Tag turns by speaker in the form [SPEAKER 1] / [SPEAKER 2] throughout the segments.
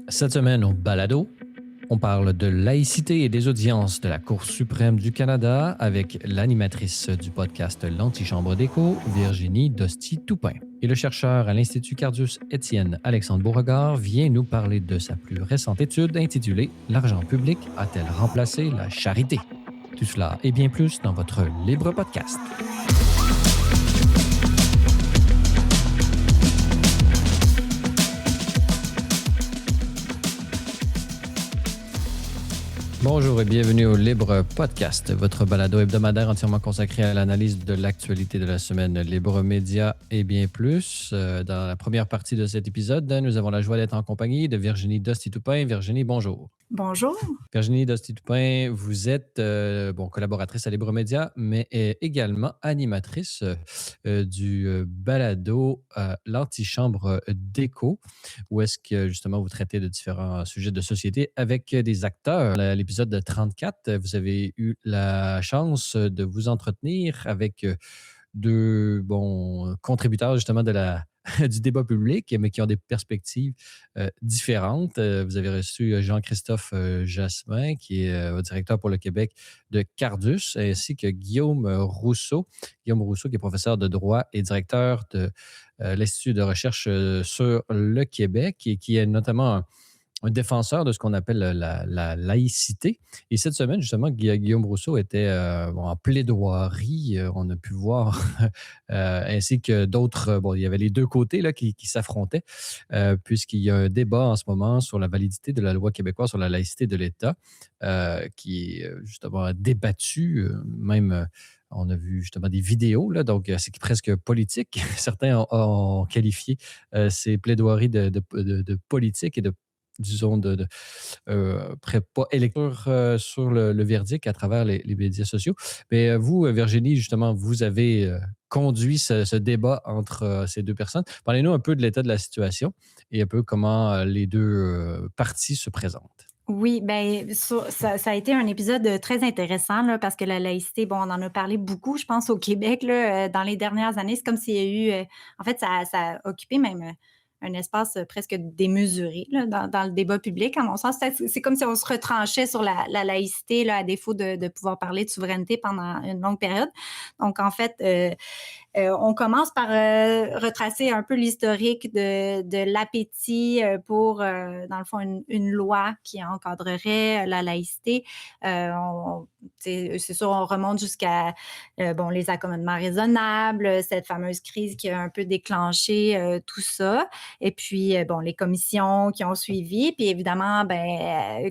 [SPEAKER 1] Cette semaine au Balado, on parle de laïcité et des audiences de la Cour suprême du Canada avec l'animatrice du podcast L'Antichambre d'écho, Virginie Dosti-Toupin. Et le chercheur à l'Institut Cardus, Étienne Alexandre Beauregard, vient nous parler de sa plus récente étude intitulée « L'argent public a-t-elle remplacé la charité ?» Tout cela et bien plus dans votre Libre Podcast. Bonjour et bienvenue au Libre Podcast, votre balado hebdomadaire entièrement consacré à l'analyse de l'actualité de la semaine Libre Média et bien plus. Dans la première partie de cet épisode, nous avons la joie d'être en compagnie de Virginie Dosti-Toupin. Virginie, bonjour.
[SPEAKER 2] Bonjour.
[SPEAKER 1] Virginie Dosti-Toupin, vous êtes collaboratrice à Libre Média, mais également animatrice du balado L'Antichambre d'écho, où est-ce que justement vous traitez de différents sujets de société avec des acteurs. À l'épisode 34, vous avez eu la chance de vous entretenir avec deux contributeurs justement du débat public, mais qui ont des perspectives différentes. Vous avez reçu Jean-Christophe Jasmin, qui est directeur pour le Québec de Cardus, ainsi que Guillaume Rousseau. Guillaume Rousseau, qui est professeur de droit et directeur de l'Institut de recherche sur le Québec et qui est notamment un défenseur de ce qu'on appelle la laïcité. Et cette semaine, justement, Guillaume Rousseau était en plaidoirie, on a pu voir, ainsi que d'autres. Il y avait les deux côtés là, qui s'affrontaient, puisqu'il y a un débat en ce moment sur la validité de la loi québécoise sur la laïcité de l'État, qui est justement débattu, même. On a vu justement des vidéos, là, donc c'est presque politique. Certains ont qualifié ces plaidoiries de politique et disons, pas électeur sur le verdict à travers les médias sociaux. Mais vous, Virginie, justement, vous avez conduit ce débat entre ces deux personnes. Parlez-nous un peu de l'état de la situation et un peu comment les deux parties se présentent.
[SPEAKER 2] Oui, bien, ça a été un épisode très intéressant là, parce que la laïcité, on en a parlé beaucoup, je pense, au Québec là, dans les dernières années. C'est comme s'il y a eu, en fait, ça a occupé même un espace presque démesuré là, dans le débat public, à mon sens. C'est comme si on se retranchait sur la laïcité là, à défaut de pouvoir parler de souveraineté pendant une longue période. Donc, en fait, on commence par retracer un peu l'historique de l'appétit pour, dans le fond, une loi qui encadrerait la laïcité. C'est sûr, on remonte jusqu'à les accommodements raisonnables, cette fameuse crise qui a un peu déclenché tout ça. Et puis, les commissions qui ont suivi. Puis évidemment,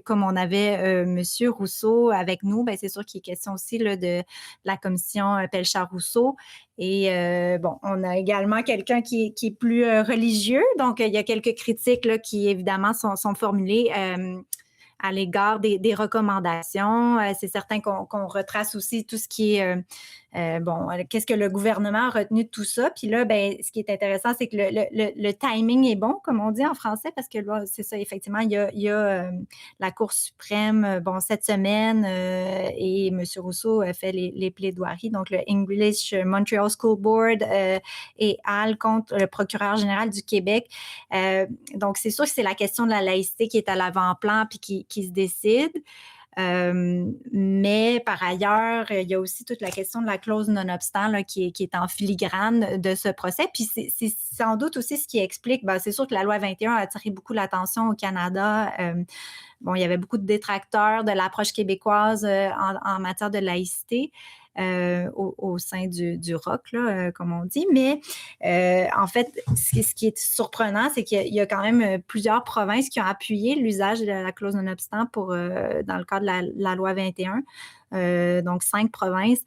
[SPEAKER 2] comme on avait M. Rousseau avec nous, c'est sûr qu'il est question aussi là, de la commission Pelchat-Rousseau. Et on a également quelqu'un qui est plus religieux. Donc, il y a quelques critiques là, qui, évidemment, sont formulées à l'égard des recommandations. C'est certain qu'on retrace aussi tout ce qui est, qu'est-ce que le gouvernement a retenu de tout ça. Puis là, ce qui est intéressant, c'est que le timing est bon, comme on dit en français, parce que là, c'est ça, effectivement, il y a la Cour suprême, cette semaine, et M. Rousseau a fait les plaidoiries, donc le English Montreal School Board et AL contre le procureur général du Québec. Donc, c'est sûr que c'est la question de la laïcité qui est à l'avant-plan puis qui se décide. Mais par ailleurs, il y a aussi toute la question de la clause non-obstant là, qui est en filigrane de ce procès. Puis c'est sans doute aussi ce qui explique, c'est sûr que la loi 21 a attiré beaucoup l'attention au Canada. Il y avait beaucoup de détracteurs de l'approche québécoise en matière de laïcité. Au sein du ROC, là, comme on dit. Mais en fait, ce qui est surprenant, c'est qu'il y a quand même plusieurs provinces qui ont appuyé l'usage de la clause non-obstant dans le cadre de la loi 21. Donc, 5 provinces.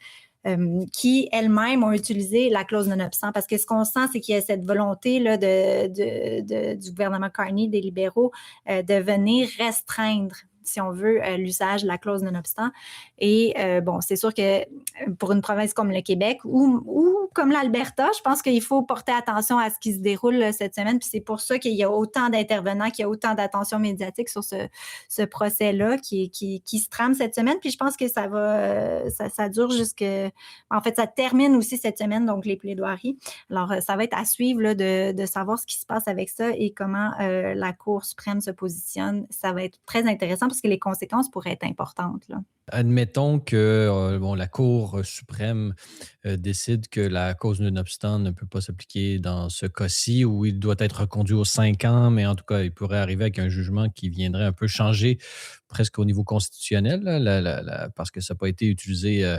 [SPEAKER 2] Qui elles-mêmes ont utilisé la clause non-obstant. Parce que ce qu'on sent, c'est qu'il y a cette volonté là, du gouvernement Carney, des libéraux, de venir restreindre si on veut, l'usage de la clause non-obstant. Et bon, c'est sûr que pour une province comme le Québec ou comme l'Alberta, je pense qu'il faut porter attention à ce qui se déroule cette semaine. Puis c'est pour ça qu'il y a autant d'intervenants, qu'il y a autant d'attention médiatique sur ce procès-là qui se trame cette semaine. Puis je pense que ça dure en fait, ça termine aussi cette semaine, donc les plaidoiries. Alors, ça va être à suivre là, de savoir ce qui se passe avec ça et comment la Cour suprême se positionne. Ça va être très intéressant parce que les conséquences pourraient être importantes, là.
[SPEAKER 1] Admettons que bon, la Cour suprême décide que la cause non-obstant ne peut pas s'appliquer dans ce cas-ci, où il doit être reconduit aux 5 ans, mais en tout cas, il pourrait arriver avec un jugement qui viendrait un peu changer presque au niveau constitutionnel, là, parce que ça n'a pas été utilisé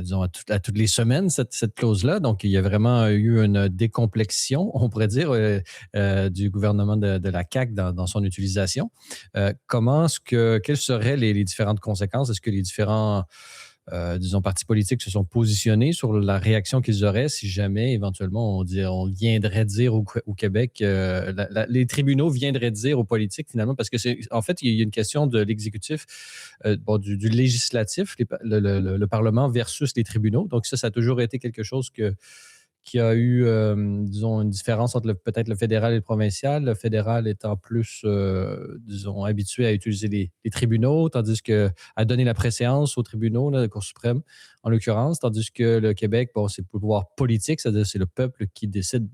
[SPEAKER 1] disons, à toutes les semaines, cette clause-là. Donc, il y a vraiment eu une décomplexion, on pourrait dire, du gouvernement de la CAQ dans son utilisation. Quelles seraient les différentes conséquences? Est-ce que les différents, disons, partis politiques se sont positionnés sur la réaction qu'ils auraient si jamais, éventuellement, on viendrait dire au Québec, les tribunaux viendraient dire aux politiques, finalement, parce que en fait, il y a une question de l'exécutif, du législatif, le Parlement versus les tribunaux. Donc ça a toujours été quelque chose qui a eu, disons, une différence entre peut-être le fédéral et le provincial. Le fédéral étant plus, disons, habitué à utiliser les tribunaux, tandis à donner la préséance aux tribunaux, là, la Cour suprême, en l'occurrence, tandis que le Québec, bon, c'est le pouvoir politique, c'est-à-dire c'est le peuple qui décide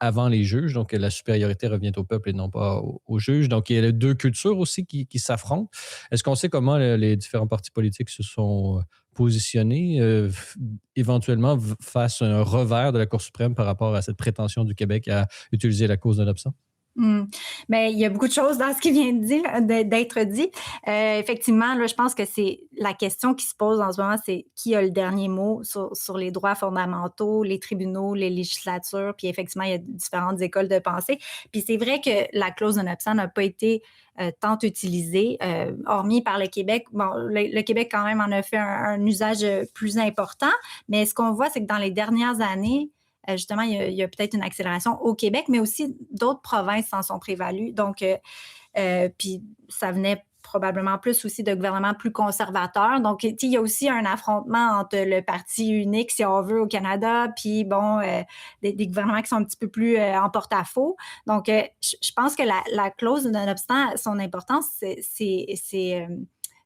[SPEAKER 1] avant les juges, donc la supériorité revient au peuple et non pas aux juges. Donc, il y a les deux cultures aussi qui s'affrontent. Est-ce qu'on sait comment les différents partis politiques se sont positionnés éventuellement face à un revers de la Cour suprême par rapport à cette prétention du Québec à utiliser la cause de l'absent?
[SPEAKER 2] Mais il y a beaucoup de choses dans ce qui vient d'être dit. Effectivement, là, je pense que c'est la question qui se pose en ce moment, c'est qui a le dernier mot sur les droits fondamentaux, les tribunaux, les législatures, puis effectivement, il y a différentes écoles de pensée. Puis c'est vrai que la clause non-obstant n'a pas été tant utilisée, hormis par le Québec. Bon, le Québec quand même en a fait un usage plus important, mais ce qu'on voit, c'est que dans les dernières années, justement, il y a peut-être une accélération au Québec, mais aussi d'autres provinces s'en sont prévalues. Donc, puis ça venait probablement plus aussi de gouvernements plus conservateurs. Donc, il y a aussi un affrontement entre le parti unique, si on veut, au Canada, puis bon, des gouvernements qui sont un petit peu plus en porte-à-faux. Donc, je pense que la clause, nonobstant son importance,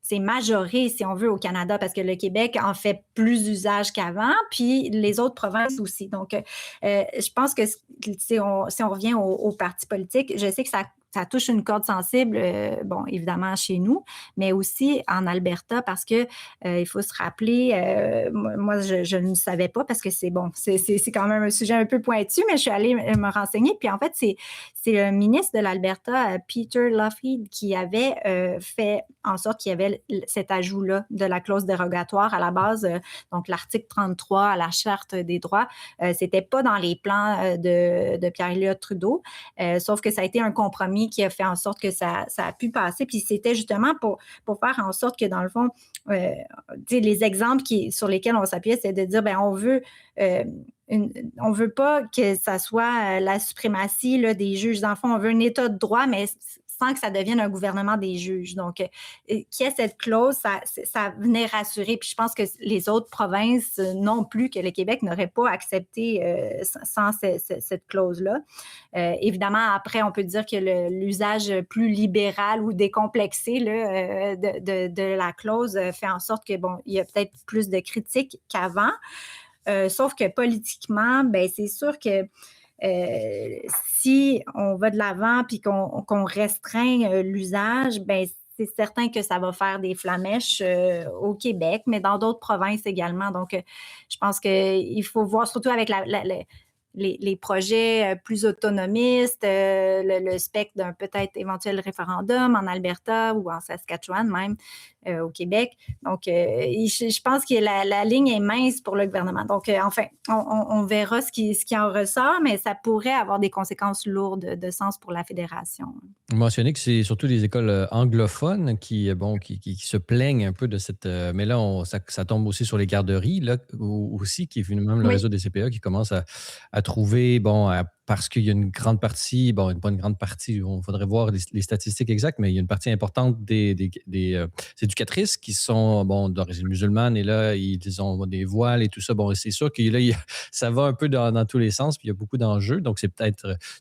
[SPEAKER 2] c'est majoré, si on veut, au Canada, parce que le Québec en fait plus d'usage qu'avant, puis les autres provinces aussi. Donc, je pense que si on revient aux partis politiques, je sais que ça touche une corde sensible, bon, évidemment chez nous, mais aussi en Alberta, parce que il faut se rappeler, moi, je ne savais pas, parce que c'est quand même un sujet un peu pointu, mais je suis allée me renseigner, puis en fait, c'est le ministre de l'Alberta, Peter Lougheed, qui avait fait en sorte qu'il y avait cet ajout-là de la clause dérogatoire à la base, donc l'article 33 à la Charte des droits. C'était pas dans les plans de Pierre-Éliott Trudeau, sauf que ça a été un compromis qui a fait en sorte que ça a pu passer. Puis c'était justement pour faire en sorte que, dans le fond, les exemples sur lesquels on s'appuyait, c'est de dire, ben on veut on veut pas que ça soit la suprématie là, des juges. Dans le fond, on veut un état de droit, mais sans que ça devienne un gouvernement des juges. Donc, qu'il y ait cette clause, ça venait rassurer. Puis je pense que les autres provinces non plus, que le Québec n'aurait pas accepté sans cette clause-là. Évidemment, après, on peut dire que l'usage plus libéral ou décomplexé là, de la clause fait en sorte que, bon, il y a peut-être plus de critiques qu'avant. Sauf que politiquement, ben, c'est sûr que si on va de l'avant puis qu'on restreint l'usage, ben, c'est certain que ça va faire des flamèches au Québec, mais dans d'autres provinces également. Donc, je pense qu'il faut voir, surtout avec les projets plus autonomistes, le spectre d'un peut-être éventuel référendum en Alberta ou en Saskatchewan même, au Québec. Donc, je pense que la ligne est mince pour le gouvernement. Donc, enfin, on verra ce qui en ressort, mais ça pourrait avoir des conséquences lourdes de sens pour la fédération.
[SPEAKER 1] Vous mentionnez que c'est surtout les écoles anglophones qui se plaignent un peu de cette... mais là, ça tombe aussi sur les garderies, là, aussi, qui est finalement le
[SPEAKER 2] Oui.
[SPEAKER 1] réseau des CPE qui commence à trouvé, parce qu'il y a une grande partie, pas une grande partie, il faudrait voir les statistiques exactes, mais il y a une partie importante des éducatrices qui sont d'origine musulmane et là, ils ont des voiles et tout ça. Bon, c'est sûr que là, ça va un peu dans tous les sens, puis il y a beaucoup d'enjeux. Donc, c'est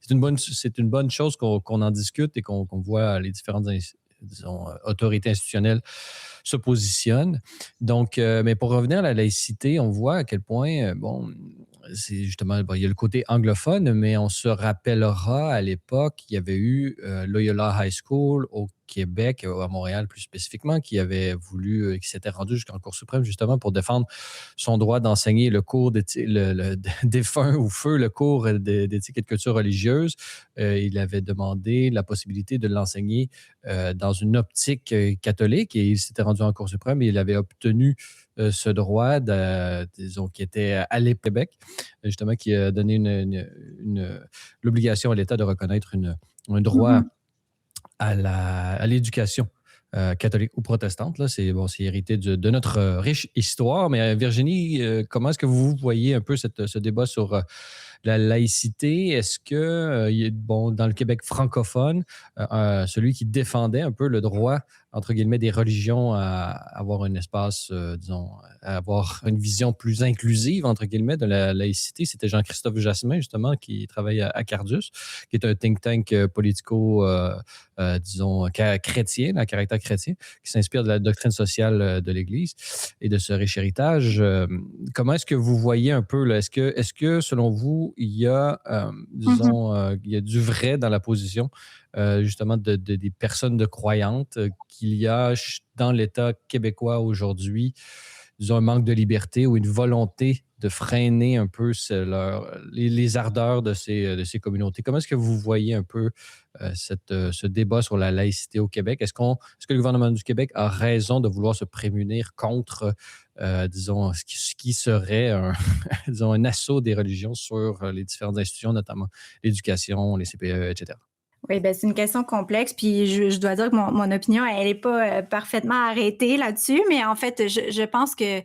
[SPEAKER 1] une bonne chose qu'on en discute et qu'on voit les différentes disons, autorités institutionnelles se positionnent. Donc, mais pour revenir à la laïcité, on voit à quel point, c'est justement, il y a le côté anglophone, mais on se rappellera à l'époque, il y avait eu Loyola High School au Québec, à Montréal plus spécifiquement, qui avait voulu, qui s'était rendu jusqu'en Cour suprême justement pour défendre son droit d'enseigner le cours le défunt ou feu, le cours d'éthique et de culture religieuse. Il avait demandé la possibilité de l'enseigner dans une optique catholique et il s'était rendu en Cour suprême et il avait obtenu ce droit, disons, qui était à l'Québec, justement, qui a donné l'obligation à l'État de reconnaître un droit
[SPEAKER 2] Mhm.
[SPEAKER 1] à l'éducation catholique ou protestante. Là, c'est hérité de notre riche histoire. Mais Virginie, comment est-ce que vous voyez un peu ce débat sur la laïcité? Est-ce que, dans le Québec francophone, celui qui défendait un peu le droit, entre guillemets, des religions à avoir un espace, disons, à avoir une vision plus inclusive, entre guillemets, de la laïcité, c'était Jean-Christophe Jasmin, justement, qui travaille à Cardus, qui est un think tank politico, disons, chrétien, à caractère chrétien, qui s'inspire de la doctrine sociale de l'Église et de ce riche héritage. Comment est-ce que vous voyez un peu, là, est-ce que selon vous, il y a,
[SPEAKER 2] Mhm.
[SPEAKER 1] disons, il y a du vrai dans la position, justement, des personnes de croyantes qu'il y a dans l'État québécois aujourd'hui, disons, un manque de liberté ou une volonté de freiner un peu les ardeurs de ces communautés. Comment est-ce que vous voyez un peu ce débat sur la laïcité au Québec? Est-ce que le gouvernement du Québec a raison de vouloir se prémunir contre, disons, ce qui serait disons, un assaut des religions sur les différentes institutions, notamment l'éducation, les CPE, etc.?
[SPEAKER 2] Oui, ben, c'est une question complexe, puis je dois dire que mon opinion, elle n'est pas parfaitement arrêtée là-dessus, mais en fait, je pense que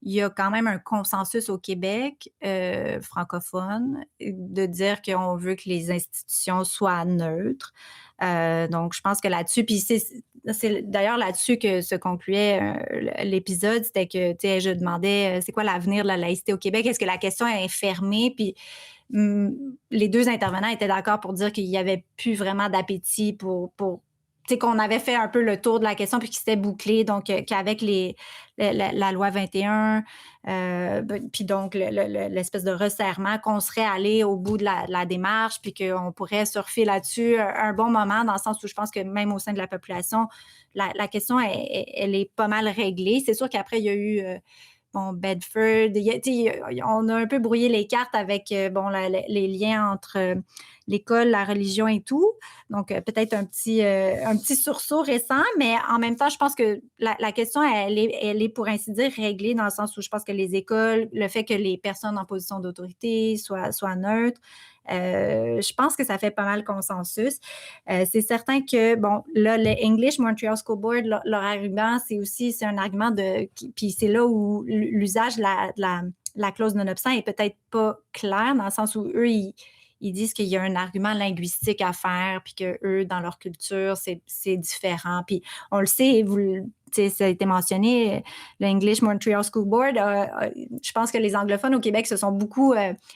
[SPEAKER 2] il y a quand même un consensus au Québec francophone de dire qu'on veut que les institutions soient neutres. Donc, je pense que là-dessus, puis c'est d'ailleurs là-dessus que se concluait l'épisode, c'était que, tu sais, je demandais, c'est quoi l'avenir de la laïcité au Québec? Est-ce que la question est fermée? Puis les deux intervenants étaient d'accord pour dire qu'il n'y avait plus vraiment d'appétit pour tu sais, qu'on avait fait un peu le tour de la question puis qu'il s'était bouclé, donc qu'avec la loi 21, puis donc l'espèce de resserrement, qu'on serait allé au bout de la démarche puis qu'on pourrait surfer là-dessus un bon moment, dans le sens où je pense que même au sein de la population, la question, elle est pas mal réglée. C'est sûr qu'après, il y a eu Bedford, on a un peu brouillé les cartes avec les liens entre l'école, la religion et tout. Donc, peut-être un petit sursaut récent, mais en même temps, je pense que la question, elle est, pour ainsi dire, réglée dans le sens où je pense que les écoles, le fait que les personnes en position d'autorité soient neutres, je pense que ça fait pas mal consensus. C'est certain que, bon, là, le English Montreal School Board, leur argument, c'est un argument puis c'est là où l'usage de la clause non-obstant est peut-être pas clair, dans le sens où eux, ils disent qu'il y a un argument linguistique à faire, puis que eux, dans leur culture, c'est différent. Puis on le sait, ça a été mentionné, l'English Montreal School Board, je pense que les anglophones au Québec se sont beaucoup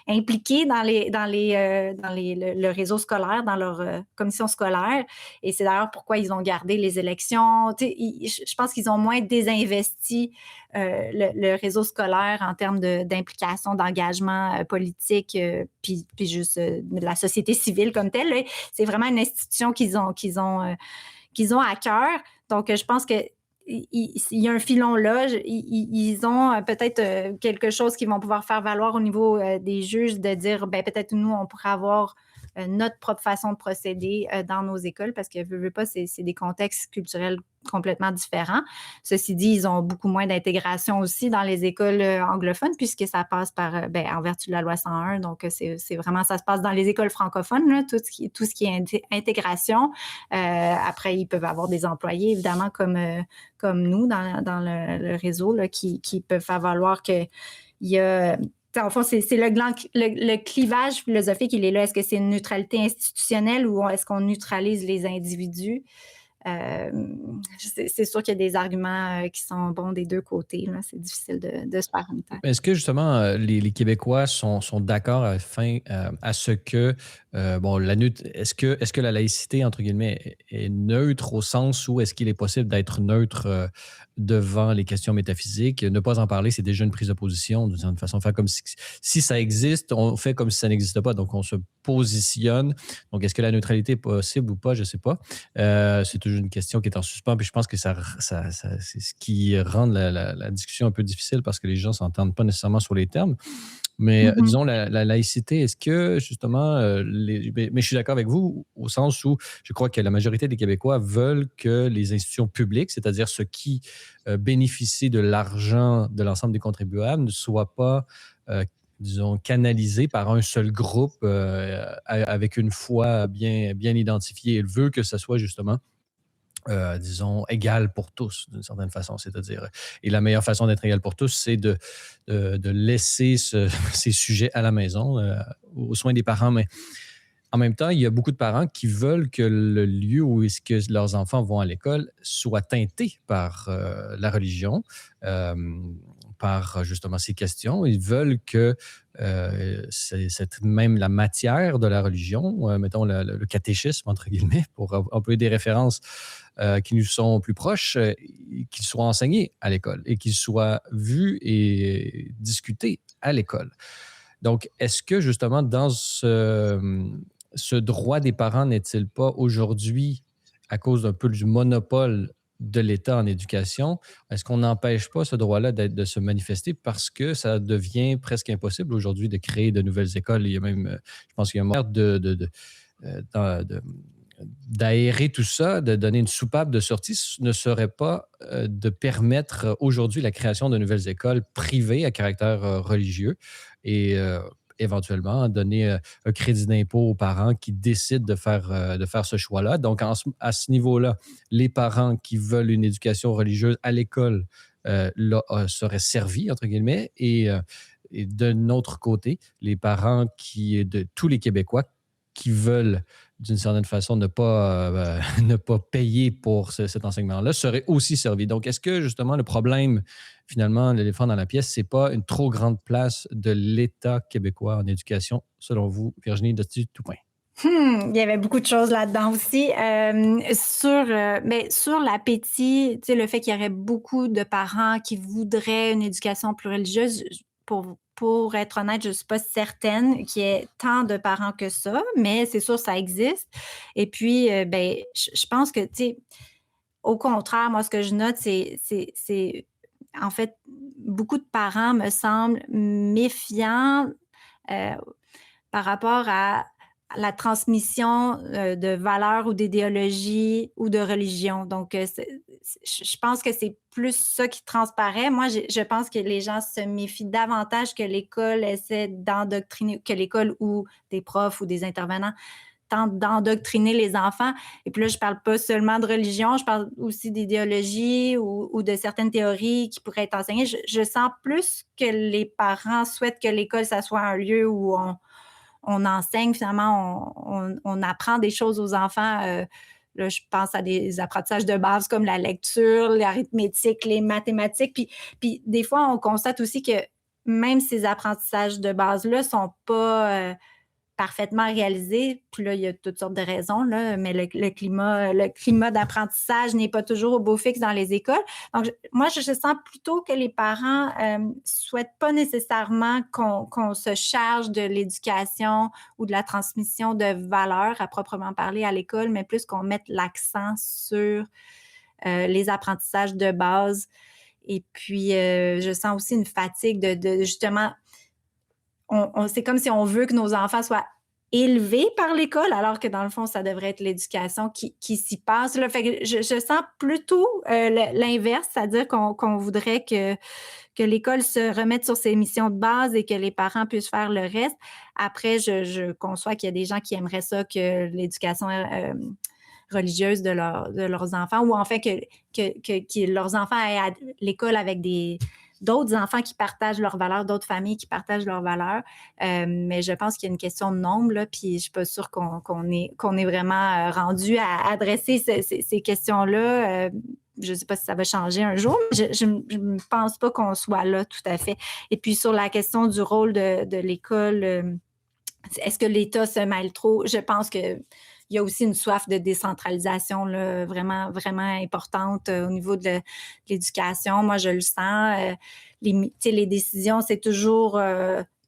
[SPEAKER 2] impliqués le réseau scolaire, dans leur commission scolaire. Et c'est d'ailleurs pourquoi ils ont gardé les élections. Je pense qu'ils ont moins désinvesti le réseau scolaire en termes d'implication, d'engagement politique, puis juste de la société civile comme telle. Là. C'est vraiment une institution qu'ils ont à cœur. Donc, je pense que il y a un filon là. Ils ont peut-être quelque chose qu'ils vont pouvoir faire valoir au niveau des juges, de dire, ben peut-être nous, on pourrait avoir notre propre façon de procéder dans nos écoles, parce que, veux pas, c'est des contextes culturels complètement différents. Ceci dit, ils ont beaucoup moins d'intégration aussi dans les écoles anglophones, puisque ça passe en vertu de la loi 101. Donc, c'est vraiment, ça se passe dans les écoles francophones, là, tout ce qui est intégration. Après, ils peuvent avoir des employés, évidemment, comme nous, dans le réseau, là, qui peuvent faire valoir qu'il y a En fond, c'est le clivage philosophique, il est là. Est-ce que c'est une neutralité institutionnelle ou est-ce qu'on neutralise les individus? Euh, c'est sûr qu'il y a des arguments qui sont bons des deux côtés. Là. C'est difficile de se faire une tête.
[SPEAKER 1] Est-ce que justement les Québécois sont d'accord à ce que bon est-ce que la laïcité entre guillemets est neutre au sens où est-ce qu'il est possible d'être neutre devant les questions métaphysiques? Ne pas en parler, c'est déjà une prise de position d'une certaine façon. Faire comme si ça existe, on fait comme si ça n'existe pas. Donc on se positionne. Donc est-ce que la neutralité est possible ou pas? Je ne sais pas. C'est toujours une question qui est en suspens. Puis je pense que c'est ce qui rend la discussion un peu difficile parce que les gens s'entendent pas nécessairement sur les termes. Mais
[SPEAKER 2] Mm-hmm.
[SPEAKER 1] disons, la laïcité, est-ce que justement, mais je suis d'accord avec vous au sens où je crois que la majorité des Québécois veulent que les institutions publiques, c'est-à-dire ceux qui bénéficient de l'argent de l'ensemble des contribuables, ne soient pas, disons, canalisés par un seul groupe avec une foi bien identifiée. Ils veulent que ce soit justement disons, égal pour tous, d'une certaine façon. C'est-à-dire, et la meilleure façon d'être égal pour tous, c'est de laisser ces sujets à la maison, aux soins des parents. Mais en même temps, il y a beaucoup de parents qui veulent que le lieu où est-ce que leurs enfants vont à l'école soit teinté par la religion, euh, par justement ces questions. Ils veulent que même la matière de la religion, mettons le catéchisme, entre guillemets, pour employer des références qui nous sont plus proches, qu'ils soient enseignés à l'école et qu'ils soient vus et discutés à l'école. Donc, est-ce que justement, dans ce droit des parents n'est-il pas aujourd'hui, à cause d'un peu du monopole de l'État en éducation, est-ce qu'on n'empêche pas ce droit-là de se manifester parce que ça devient presque impossible aujourd'hui de créer de nouvelles écoles? Il y a même, je pense qu'il y a un moyen d'aérer tout ça, de donner une soupape de sortie, ne serait pas de permettre aujourd'hui la création de nouvelles écoles privées à caractère religieux et éventuellement donner un crédit d'impôt aux parents qui décident de faire ce choix-là. Donc, à ce niveau-là, les parents qui veulent une éducation religieuse à l'école seraient servis, entre guillemets, et de notre côté, les parents de tous les Québécois qui veulent d'une certaine façon ne pas payer pour cet enseignement-là seraient aussi servis. Donc, est-ce que justement le problème, finalement, l'éléphant dans la pièce, c'est pas une trop grande place de l'État québécois en éducation, selon vous, Virginie Doty-Toupin?
[SPEAKER 2] Il y avait beaucoup de choses là-dedans aussi. Sur l'appétit, tu sais, le fait qu'il y aurait beaucoup de parents qui voudraient une éducation plus religieuse, pour être honnête, je ne suis pas certaine qu'il y ait tant de parents que ça, mais c'est sûr, ça existe. Et puis, je pense que, tu sais, au contraire, moi, ce que je note, c'est en fait, beaucoup de parents me semblent méfiants euh, par rapport à la transmission de valeurs ou d'idéologies ou de religion. Donc, je pense que c'est plus ça qui transparaît. Moi, je pense que les gens se méfient davantage que l'école essaie d'endoctriner, que l'école ou des profs ou des intervenants tentent d'endoctriner les enfants. Et puis là, je ne parle pas seulement de religion, je parle aussi d'idéologie ou de certaines théories qui pourraient être enseignées. Je sens plus que les parents souhaitent que l'école, ça soit un lieu où on enseigne, finalement, on apprend des choses aux enfants. Là, je pense à des apprentissages de base comme la lecture, l'arithmétique, les mathématiques. Puis des fois, on constate aussi que même ces apprentissages de base-là ne sont pas parfaitement réalisé. Puis là, il y a toutes sortes de raisons, là, mais le climat d'apprentissage n'est pas toujours au beau fixe dans les écoles. Donc, moi, je sens plutôt que les parents souhaitent pas nécessairement qu'on se charge de l'éducation ou de la transmission de valeurs à proprement parler à l'école, mais plus qu'on mette l'accent sur les apprentissages de base. Et puis, je sens aussi une fatigue de justement c'est comme si on veut que nos enfants soient élevés par l'école, alors que dans le fond, ça devrait être l'éducation qui s'y passe. Là. Fait que je sens plutôt l'inverse, c'est-à-dire qu'on voudrait que l'école se remette sur ses missions de base et que les parents puissent faire le reste. Après, je conçois qu'il y a des gens qui aimeraient ça, que l'éducation religieuse de leurs enfants, ou en fait que leurs enfants aient à l'école avec des d'autres enfants qui partagent leurs valeurs, d'autres familles qui partagent leurs valeurs. Mais je pense qu'il y a une question de nombre, là, puis je ne suis pas sûre qu'on est vraiment rendu à adresser ces questions-là. Je ne sais pas si ça va changer un jour, mais je ne pense pas qu'on soit là tout à fait. Et puis sur la question du rôle de l'école, est-ce que l'État se mêle trop? Je pense qu'il y a aussi une soif de décentralisation là, vraiment, vraiment importante au niveau de l'éducation. Moi, je le sens. Les décisions, c'est toujours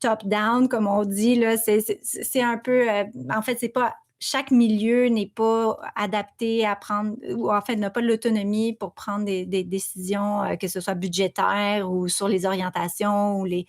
[SPEAKER 2] top-down, comme on dit. Là. C'est un peu... en fait, c'est pas... Chaque milieu n'est pas adapté à prendre, ou en fait, n'a pas l'autonomie pour prendre des décisions, que ce soit budgétaires ou sur les orientations ou les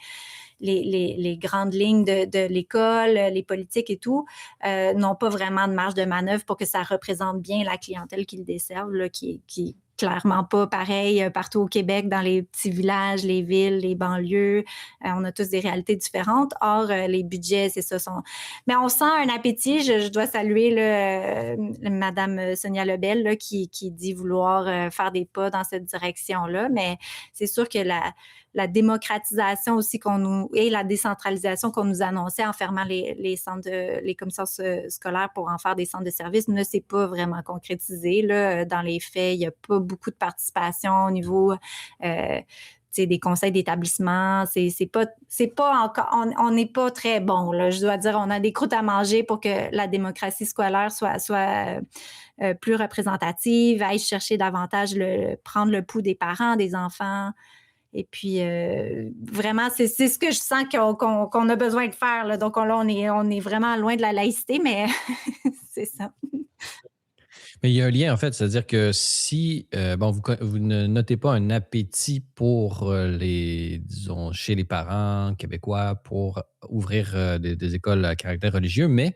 [SPEAKER 2] grandes lignes de l'école, les politiques et tout, n'ont pas vraiment de marge de manœuvre pour que ça représente bien la clientèle qu'ils desservent, là, qui est clairement pas pareil partout au Québec, dans les petits villages, les villes, les banlieues. On a tous des réalités différentes. Or, les budgets, c'est ça. Mais on sent un appétit. Je dois saluer là, Madame Sonia Lebel là, qui dit vouloir faire des pas dans cette direction-là. Mais c'est sûr que la démocratisation aussi et la décentralisation qu'on nous annonçait en fermant les centres les commissions scolaires pour en faire des centres de services ne s'est pas vraiment concrétisé. Là. Dans les faits, il n'y a pas beaucoup de participation au niveau des conseils d'établissement. C'est pas encore, on n'est pas très bon. Là. Je dois dire, on a des croûtes à manger pour que la démocratie scolaire soit plus représentative, aille chercher davantage prendre le pouls des parents, des enfants. Et puis, vraiment, c'est ce que je sens qu'on a besoin de faire. Là. Donc, là, on est vraiment loin de la laïcité, mais c'est ça.
[SPEAKER 1] Mais il y a un lien, en fait, c'est-à-dire que si bon, vous ne notez pas un appétit pour disons, chez les parents québécois pour ouvrir des écoles à caractère religieux, mais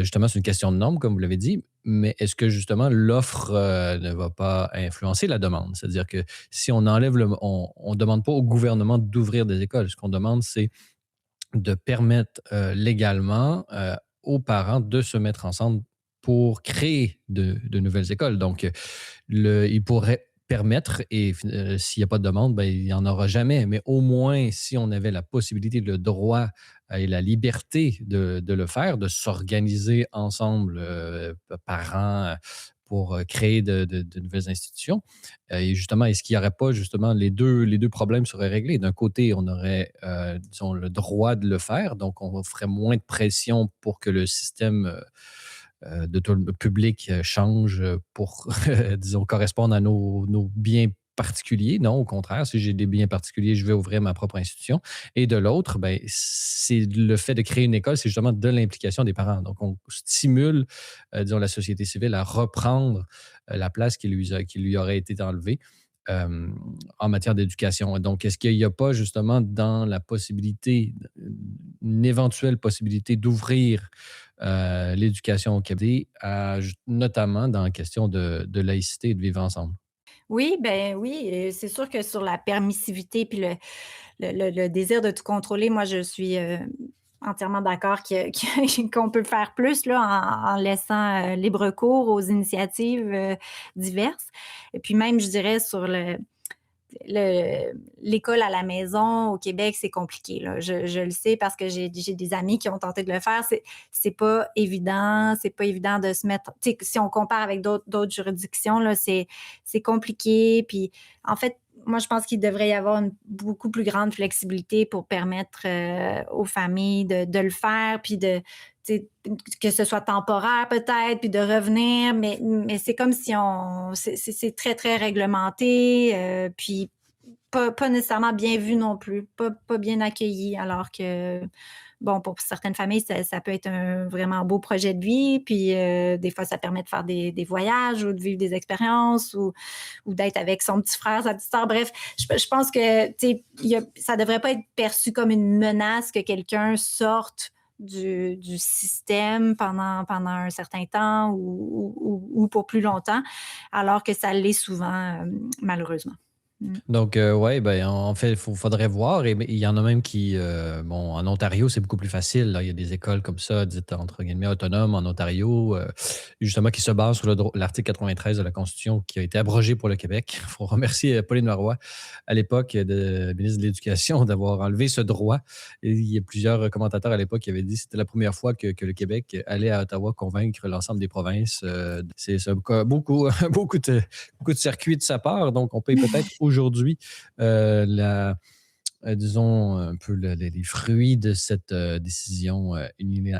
[SPEAKER 1] justement, c'est une question de nombre, comme vous l'avez dit. Mais est-ce que justement l'offre ne va pas influencer la demande? C'est-à-dire que si on enlève on demande pas au gouvernement d'ouvrir des écoles. Ce qu'on demande, c'est de permettre légalement aux parents de se mettre ensemble pour créer de nouvelles écoles. Donc, il pourrait permettre, et s'il n'y a pas de demande, ben, il n'y en aura jamais. Mais au moins, si on avait la possibilité, le droit et la liberté de le faire, de s'organiser ensemble, parents, pour créer de nouvelles institutions. Et justement, est-ce qu'il n'y aurait pas justement les deux problèmes seraient réglés? D'un côté, on aurait, disons, le droit de le faire, donc on ferait moins de pression pour que le système de tout le public change pour, disons, correspondre à nos biens particuliers. Non, au contraire, si j'ai des biens particuliers, je vais ouvrir ma propre institution. Et de l'autre, ben, c'est le fait de créer une école, c'est justement de l'implication des parents. Donc, on stimule, disons, la société civile à reprendre la place qui lui aurait été enlevée euh, en matière d'éducation. Donc, est-ce qu'il n'y a pas justement dans la possibilité, une éventuelle possibilité d'ouvrir l'éducation au Québec, notamment dans la question de laïcité et de vivre ensemble?
[SPEAKER 2] Oui, ben oui, c'est sûr que sur la permissivité puis le désir de tout contrôler, moi, je suis entièrement d'accord qu'on peut faire plus là, en laissant libre cours aux initiatives diverses. Et puis même, je dirais, sur l'école à la maison au Québec, c'est compliqué. Là. Je le sais parce que j'ai des amis qui ont tenté de le faire. C'est pas évident. C'est pas évident de se mettre. Si on compare avec d'autres juridictions, là, c'est compliqué. Puis en fait, moi, je pense qu'il devrait y avoir une beaucoup plus grande flexibilité pour permettre aux familles de le faire, puis que ce soit temporaire peut-être, puis de revenir, mais c'est comme si c'est très, très réglementé, puis pas nécessairement bien vu non plus, pas bien accueilli, alors que, bon, pour certaines familles, ça peut être un vraiment beau projet de vie, puis des fois, ça permet de faire des voyages ou de vivre des expériences ou d'être avec son petit frère, sa petite sœur. Bref, je pense que, ça devrait pas être perçu comme une menace que quelqu'un sorte du système pendant un certain temps ou pour plus longtemps, alors que ça l'est souvent, malheureusement. Mmh.
[SPEAKER 1] Donc, ouais, ben, en fait, il faudrait voir. Et il y en a même qui, bon, en Ontario, c'est beaucoup plus facile, là. Il y a des écoles comme ça, dites entre guillemets «autonomes» en Ontario, justement, qui se basent sur l'article 93 de la Constitution qui a été abrogé pour le Québec. Il faut remercier Pauline Marois, à l'époque, de ministre de l'Éducation, d'avoir enlevé ce droit. Et il y a plusieurs commentateurs à l'époque qui avaient dit que c'était la première fois que le Québec allait à Ottawa convaincre l'ensemble des provinces. C'est ça, beaucoup, beaucoup de circuits de sa part. Donc, on paye peut-être aujourd'hui disons, un peu les fruits de cette décision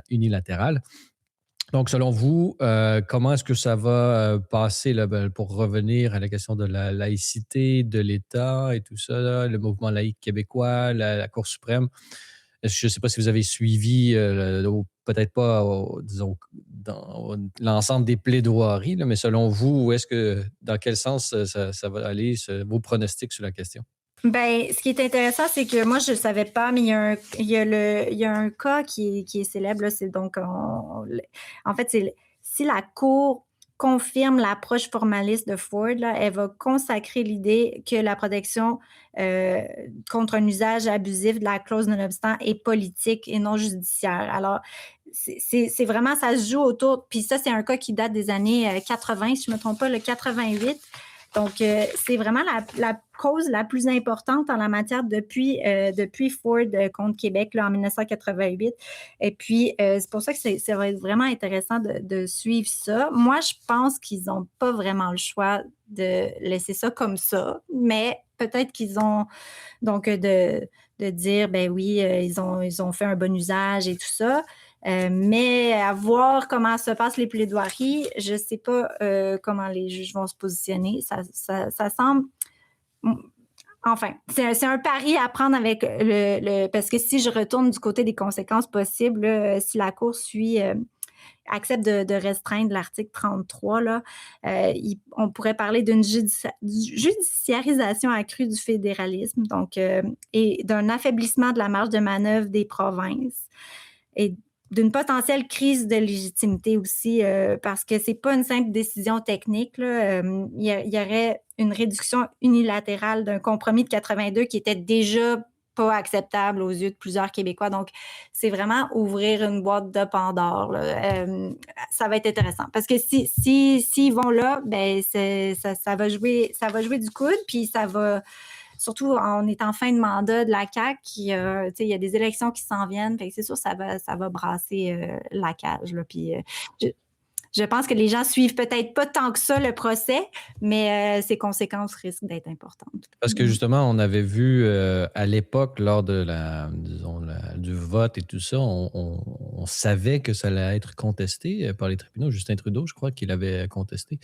[SPEAKER 1] unilatérale. Donc, selon vous, comment est-ce que ça va passer là, ben, pour revenir à la question de la laïcité de l'État et tout ça, là, le mouvement laïque québécois, la Cour suprême? Je ne sais pas si vous avez suivi, peut-être pas, disons, dans l'ensemble des plaidoiries, là, mais selon vous, dans quel sens ça va aller, vos pronostics sur la question?
[SPEAKER 2] Ben, ce qui est intéressant, c'est que moi, je ne savais pas, mais il y a un cas qui est célèbre, là, c'est donc, en fait, si la Cour confirme l'approche formaliste de Ford, là, elle va consacrer l'idée que la protection euh, contre un usage abusif de la clause non-obstant est politique et non judiciaire. Alors, c'est vraiment, ça se joue autour, puis ça, c'est un cas qui date des années 80, si je ne me trompe pas, le 88. Donc, c'est vraiment la cause la plus importante en la matière depuis Ford contre Québec là, en 1988. Et puis, c'est pour ça que ça va être vraiment intéressant de suivre ça. Moi, je pense qu'ils n'ont pas vraiment le choix de laisser ça comme ça, mais peut-être qu'ils ont donc de dire, ben oui, ils ont fait un bon usage et tout ça. Mais à voir comment se passent les plaidoiries, je ne sais pas comment les juges vont se positionner. Ça semble. Enfin, c'est un pari à prendre avec parce que si je retourne du côté des conséquences possibles, là, si la Cour accepte de restreindre l'article 33, là, on pourrait parler d'une judiciarisation accrue du fédéralisme, donc, et d'un affaiblissement de la marge de manœuvre des provinces et d'une potentielle crise de légitimité aussi, parce que c'est pas une simple décision technique. Là. Il y aurait une réduction unilatérale d'un compromis de 82 qui était déjà pas acceptable aux yeux de plusieurs Québécois. Donc, c'est vraiment ouvrir une boîte de Pandore. Là. Ça va être intéressant. Parce que s'ils vont là, ben ça va jouer du coude, puis ça va surtout on est en fin de mandat de la CAQ, il y a des élections qui s'en viennent, fait que c'est sûr ça va brasser la cage. Là, puis, je, je pense que les gens suivent peut-être pas tant que ça le procès, mais ses conséquences risquent d'être importantes.
[SPEAKER 1] Parce que justement, on avait vu à l'époque, lors de disons, du vote et tout ça, on savait que ça allait être contesté par les tribunaux. Justin Trudeau, je crois qu'il avait contesté,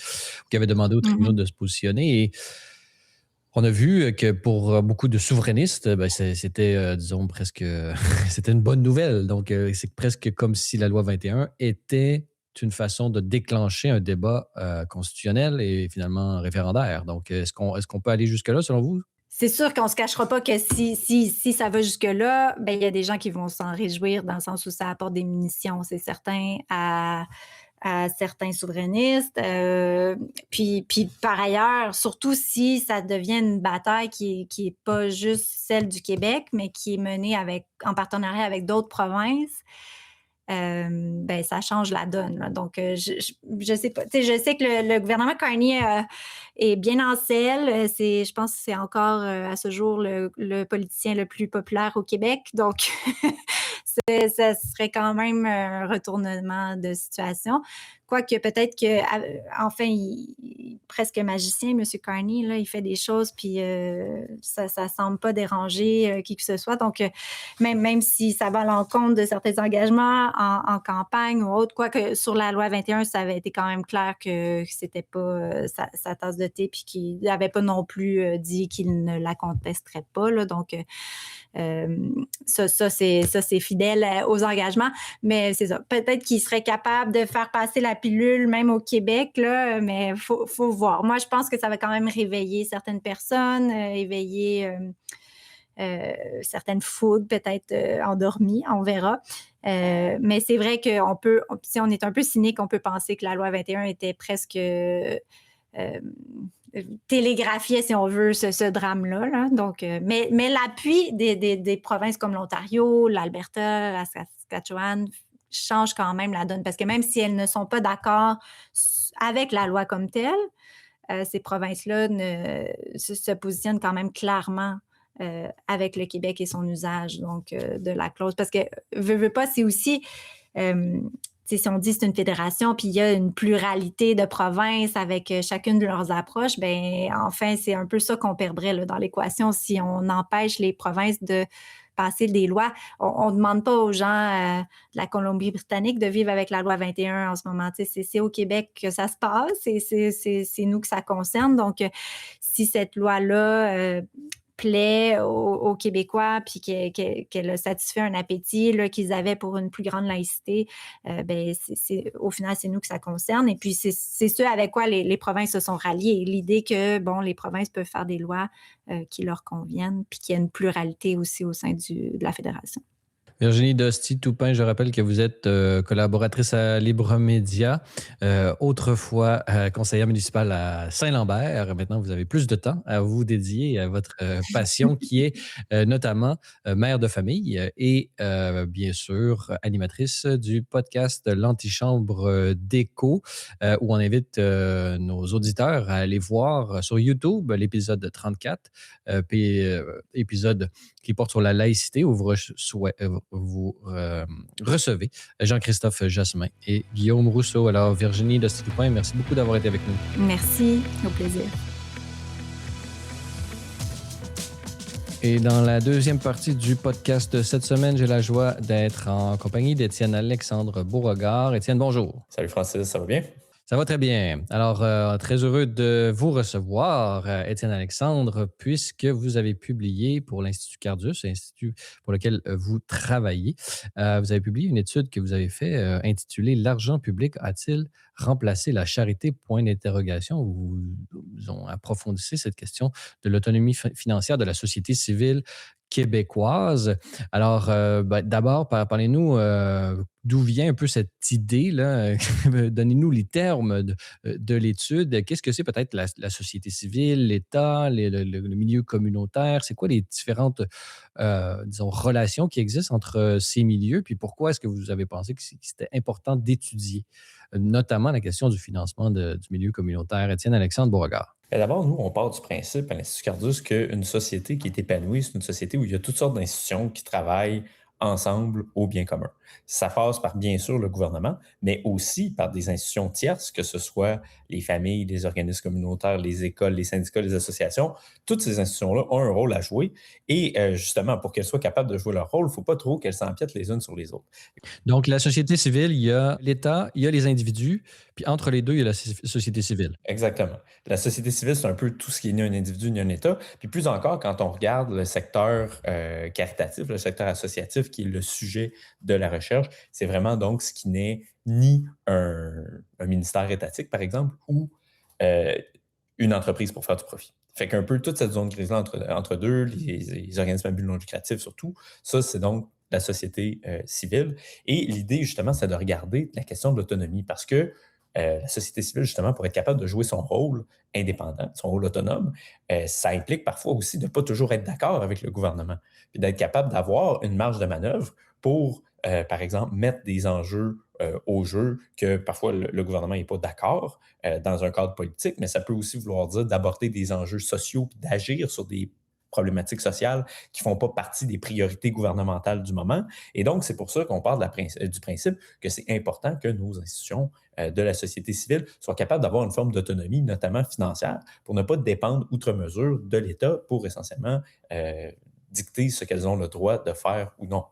[SPEAKER 1] qui avait demandé aux tribunaux
[SPEAKER 2] Mhm.
[SPEAKER 1] de se positionner. Et on a vu que pour beaucoup de souverainistes, ben, c'était, disons, presque, c'était une bonne nouvelle. Donc, c'est presque comme si la loi 21 était une façon de déclencher un débat constitutionnel et finalement référendaire. Donc, est-ce qu'on peut aller jusque-là, selon vous?
[SPEAKER 2] C'est sûr qu'on ne se cachera pas que si ça va jusque-là, ben, il y a des gens qui vont s'en réjouir dans le sens où ça apporte des munitions, c'est certain, à certains souverainistes. Puis par ailleurs, surtout si ça devient une bataille qui est pas juste celle du Québec, mais qui est menée en partenariat avec d'autres provinces, ben, ça change la donne. Là. Donc, je sais pas. Je sais que le gouvernement Carney est bien en selle. Je pense que c'est encore à ce jour le politicien le plus populaire au Québec. Donc, ça serait quand même un retournement de situation. Quoique peut-être que, enfin, il est presque magicien, M. Carney, là, il fait des choses, puis ça ne semble pas déranger qui que ce soit. Donc, même si ça va à l'encontre de certains engagements en campagne ou autre, quoique sur la loi 21, ça avait été quand même clair que c'était pas sa tasse de thé, puis qu'il n'avait pas non plus dit qu'il ne la contesterait pas. Là, donc, ça, c'est fidèle aux engagements, mais c'est ça. Peut-être qu'il serait capable de faire passer la pilule même au Québec, là, mais faut voir. Moi, je pense que ça va quand même réveiller certaines personnes, éveiller certaines fougues peut-être endormies, on verra. Mais c'est vrai qu'on peut, si on est un peu cynique, on peut penser que la loi 21 était presque télégraphiait, si on veut, ce drame-là. Là. Donc, mais l'appui des provinces comme l'Ontario, l'Alberta, la Saskatchewan change quand même la donne. Parce que même si elles ne sont pas d'accord avec la loi comme telle, ces provinces-là se positionnent quand même clairement avec le Québec et son usage donc de la clause. Parce que, veut pas, c'est aussi... si on dit que c'est une fédération, puis il y a une pluralité de provinces avec chacune de leurs approches, ben enfin, c'est un peu ça qu'on perdrait là, dans l'équation si on empêche les provinces de passer des lois. On ne demande pas aux gens de la Colombie-Britannique de vivre avec la loi 21 en ce moment. C'est au Québec que ça se passe, c'est nous que ça concerne. Donc, si cette loi-là plaît aux Québécois, puis qu'elle a satisfait un appétit là, qu'ils avaient pour une plus grande laïcité, ben au final, c'est nous que ça concerne. Et puis, c'est ce avec quoi les provinces se sont ralliées. L'idée que, bon, les provinces peuvent faire des lois qui leur conviennent, puis qu'il y a une pluralité aussi au sein de la fédération.
[SPEAKER 1] Virginie Dosti-Toupin, je rappelle que vous êtes collaboratrice à Libre Média, autrefois conseillère municipale à Saint-Lambert. Maintenant, vous avez plus de temps à vous dédier à votre passion qui est notamment mère de famille et bien sûr animatrice du podcast L'Antichambre d'Écho, où on invite nos auditeurs à aller voir sur YouTube l'épisode 34, épisode qui porte sur la laïcité, où vous recevez Jean-Christophe Jasmin et Guillaume Rousseau. Alors, Virginie de Stilpin, merci beaucoup d'avoir été avec nous.
[SPEAKER 2] Merci, au plaisir.
[SPEAKER 1] Et dans la deuxième partie du podcast de cette semaine, j'ai la joie d'être en compagnie d'Étienne Alexandre Beauregard. Étienne, bonjour.
[SPEAKER 3] Salut Francis, ça va bien?
[SPEAKER 1] Ça va très bien. Alors, très heureux de vous recevoir, Étienne Alexandre, puisque vous avez publié pour l'Institut Cardus, institut pour lequel vous travaillez, vous avez publié une étude que vous avez faite intitulée « L'argent public a-t-il remplacé la charité ?» Point d'interrogation. Vous approfondissez cette question de l'autonomie financière de la société civile québécoise. Alors, d'abord, parlez-nous d'où vient un peu cette idée-là. Donnez-nous les termes de l'étude. Qu'est-ce que c'est peut-être la société civile, l'État, le milieu communautaire? C'est quoi les différentes, disons, relations qui existent entre ces milieux? Puis pourquoi est-ce que vous avez pensé que c'était important d'étudier, notamment la question du financement du milieu communautaire? Étienne Alexandre Beauregard.
[SPEAKER 3] D'abord, nous, on part du principe à l'Institut Cardus qu'une société qui est épanouie, c'est une société où il y a toutes sortes d'institutions qui travaillent ensemble au bien commun. Ça passe par, bien sûr, le gouvernement, mais aussi par des institutions tierces, que ce soit les familles, les organismes communautaires, les écoles, les syndicats, les associations. Toutes ces institutions-là ont un rôle à jouer et justement, pour qu'elles soient capables de jouer leur rôle, il ne faut pas trop qu'elles s'empiètent les unes sur les autres.
[SPEAKER 1] Donc, la société civile, il y a l'État, il y a les individus, puis entre les deux, il y a la société civile.
[SPEAKER 3] Exactement. La société civile, c'est un peu tout ce qui est ni un individu ni un État. Puis plus encore, quand on regarde le secteur caritatif, le secteur associatif, qui est le sujet de la recherche, c'est vraiment donc ce qui n'est ni un ministère étatique, par exemple, ou une entreprise pour faire du profit. Fait qu'un peu toute cette zone grise-là entre deux, les organismes à but non lucratif surtout, ça, c'est donc la société civile. Et l'idée, justement, c'est de regarder la question de l'autonomie parce que la société civile, justement, pour être capable de jouer son rôle indépendant, son rôle autonome, ça implique parfois aussi de ne pas toujours être d'accord avec le gouvernement, puis d'être capable d'avoir une marge de manœuvre pour, par exemple, mettre des enjeux au jeu que parfois le gouvernement n'est pas d'accord dans un cadre politique, mais ça peut aussi vouloir dire d'aborder des enjeux sociaux puis d'agir sur des problématiques sociales qui ne font pas partie des priorités gouvernementales du moment. Et donc, c'est pour ça qu'on parle du principe que c'est important que nos institutions de la société civile soient capables d'avoir une forme d'autonomie, notamment financière, pour ne pas dépendre outre mesure de l'État pour essentiellement dicter ce qu'elles ont le droit de faire ou non.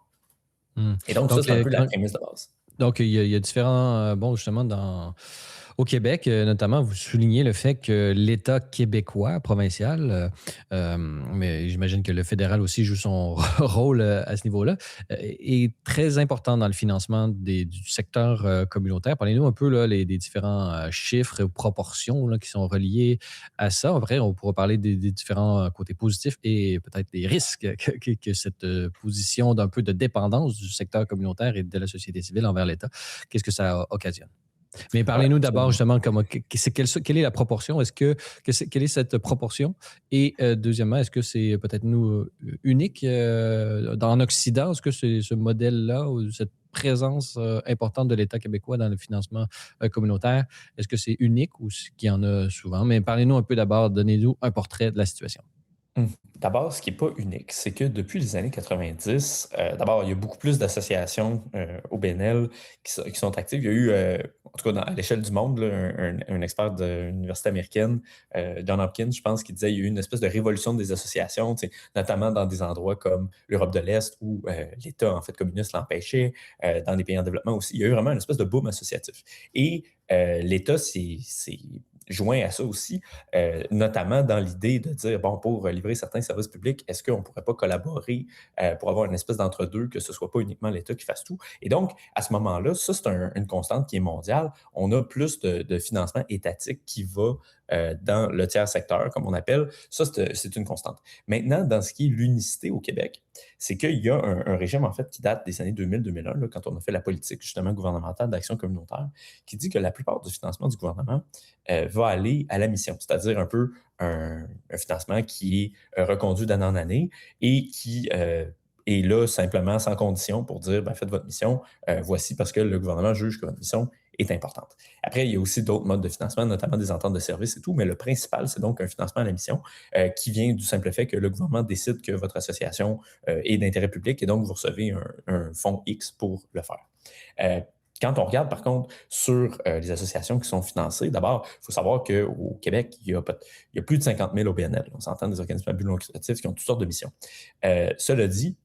[SPEAKER 3] Et donc ça, c'est un peu la prémisse de base.
[SPEAKER 1] Donc, il y a différents, justement, au Québec, notamment, vous soulignez le fait que l'État québécois, provincial, mais j'imagine que le fédéral aussi joue son rôle à ce niveau-là, est très important dans le financement du secteur communautaire. Parlez-nous un peu là, des différents chiffres et proportions là, qui sont reliés à ça. Après, on pourra parler des différents côtés positifs et peut-être des risques que cette position d'un peu de dépendance du secteur communautaire et de la société civile envers l'État, qu'est-ce que ça occasionne? Mais
[SPEAKER 3] Ouais,
[SPEAKER 1] parlez-nous d'abord
[SPEAKER 3] absolument.
[SPEAKER 1] justement quelle est la proportion? Quelle est cette proportion? Et deuxièmement, est-ce que c'est peut-être unique en Occident? Est-ce que c'est ce modèle-là ou cette présence importante de l'État québécois dans le financement communautaire, est-ce que c'est unique ou qu'il y en a souvent? Mais parlez-nous un peu d'abord, donnez-nous un portrait de la situation.
[SPEAKER 3] D'abord, ce qui n'est pas unique, c'est que depuis les années 90, d'abord, il y a beaucoup plus d'associations au BNL qui sont actives. Il y a eu, en tout cas à l'échelle du monde, là, un expert de l'université américaine, John Hopkins, je pense, qui disait qu'il y a eu une espèce de révolution des associations, tu sais, notamment dans des endroits comme l'Europe de l'Est où l'État en fait communiste l'empêchait, dans des pays en développement aussi. Il y a eu vraiment une espèce de boom associatif. Et l'État s'est joint à ça aussi, notamment dans l'idée de dire, bon, pour livrer certains services publics, est-ce qu'on ne pourrait pas collaborer pour avoir une espèce d'entre-deux, que ce ne soit pas uniquement l'État qui fasse tout? Et donc, à ce moment-là, ça, c'est une constante qui est mondiale. On a plus de financement étatique qui va dans le tiers secteur, comme on appelle. Ça, c'est une constante. Maintenant, dans ce qui est l'unicité au Québec, c'est qu'il y a un régime, en fait, qui date des années 2000-2001, là, quand on a fait la politique, justement, gouvernementale d'action communautaire, qui dit que la plupart du financement du gouvernement va aller à la mission, c'est-à-dire un peu un financement qui est reconduit d'année en année et qui est là simplement sans condition pour dire, ben, faites votre mission, voici parce que le gouvernement juge que votre mission est importante. Après, il y a aussi d'autres modes de financement, notamment des ententes de services et tout, mais le principal, c'est donc un financement à la mission qui vient du simple fait que le gouvernement décide que votre association est d'intérêt public et donc vous recevez un fonds X pour le faire. Quand on regarde, par contre, sur les associations qui sont financées, d'abord, il faut savoir qu'au Québec, il y a plus de 50 000 OBNL. On s'entend des organismes à but non lucratif qui ont toutes sortes de missions. Cela dit,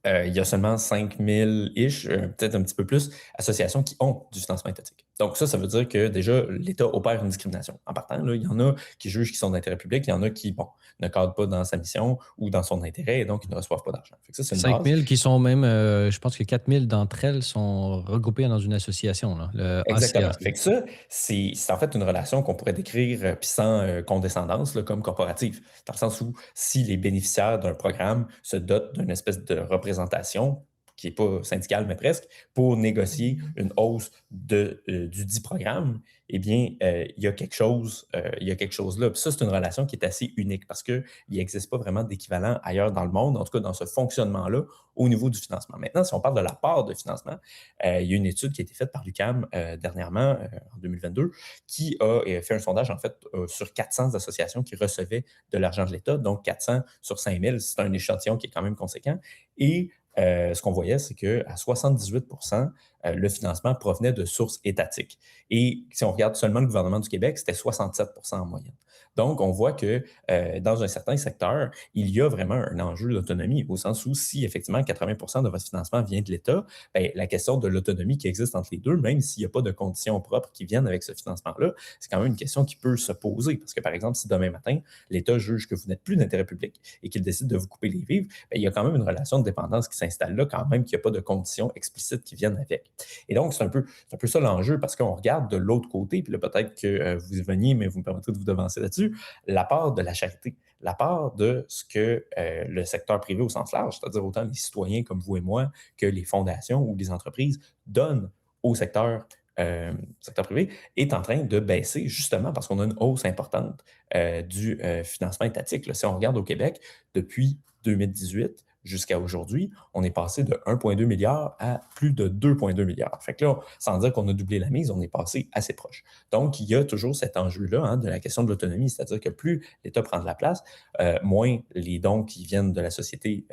[SPEAKER 3] il y a seulement 5 000-ish, peut-être un petit peu plus, associations qui ont du financement étatique. Donc ça veut dire que déjà, l'État opère une discrimination. En partant, là, il y en a qui jugent qu'ils sont d'intérêt public, il y en a qui, bon, ne cadrent pas dans sa mission ou dans son intérêt et donc ils ne reçoivent pas d'argent. Fait que ça, c'est une
[SPEAKER 1] 5
[SPEAKER 3] base.
[SPEAKER 1] 000 qui sont même, je pense que 4 000 d'entre elles sont regroupées dans une association, là, le
[SPEAKER 3] Exactement.
[SPEAKER 1] ACA.
[SPEAKER 3] Fait que ça, c'est en fait une relation qu'on pourrait décrire, puis sans condescendance, là, comme corporative. Dans le sens où si les bénéficiaires d'un programme se dotent d'une espèce de représentation, qui n'est pas syndicale, mais presque, pour négocier une hausse du dit programme, eh bien, il y a quelque chose là. Puis ça, c'est une relation qui est assez unique parce qu'il n'existe pas vraiment d'équivalent ailleurs dans le monde, en tout cas dans ce fonctionnement-là, au niveau du financement. Maintenant, si on parle de la part de financement, il y a une étude qui a été faite par l'UQAM dernièrement, en 2022, qui a fait un sondage, en fait, sur 400 associations qui recevaient de l'argent de l'État, donc 400 sur 5 000, c'est un échantillon qui est quand même conséquent. Et ce qu'on voyait, c'est qu'à 78 le financement provenait de sources étatiques. Et si on regarde seulement le gouvernement du Québec, c'était 67 en moyenne. Donc, on voit que dans un certain secteur, il y a vraiment un enjeu d'autonomie, au sens où si effectivement 80 de votre financement vient de l'État, bien, la question de l'autonomie qui existe entre les deux, même s'il n'y a pas de conditions propres qui viennent avec ce financement-là, c'est quand même une question qui peut se poser. Parce que, par exemple, si demain matin, l'État juge que vous n'êtes plus d'intérêt public et qu'il décide de vous couper les vivres, bien, il y a quand même une relation de dépendance qui s'installe là, quand même qu'il n'y a pas de conditions explicites qui viennent avec. Et donc, c'est un peu ça l'enjeu parce qu'on regarde de l'autre côté, puis là, peut-être que vous y veniez, mais vous me permettrez de vous devancer là-dessus, la part de la charité, la part de ce que le secteur privé au sens large, c'est-à-dire autant les citoyens comme vous et moi que les fondations ou les entreprises donnent au secteur privé, est en train de baisser justement parce qu'on a une hausse importante du financement étatique. Là, si on regarde au Québec, depuis 2018 jusqu'à aujourd'hui, on est passé de 1,2 milliard à plus de 2,2 milliards. Fait que là, sans dire qu'on a doublé la mise, on est passé assez proche. Donc, il y a toujours cet enjeu-là de la question de l'autonomie, c'est-à-dire que plus l'État prend de la place, moins les dons qui viennent de la société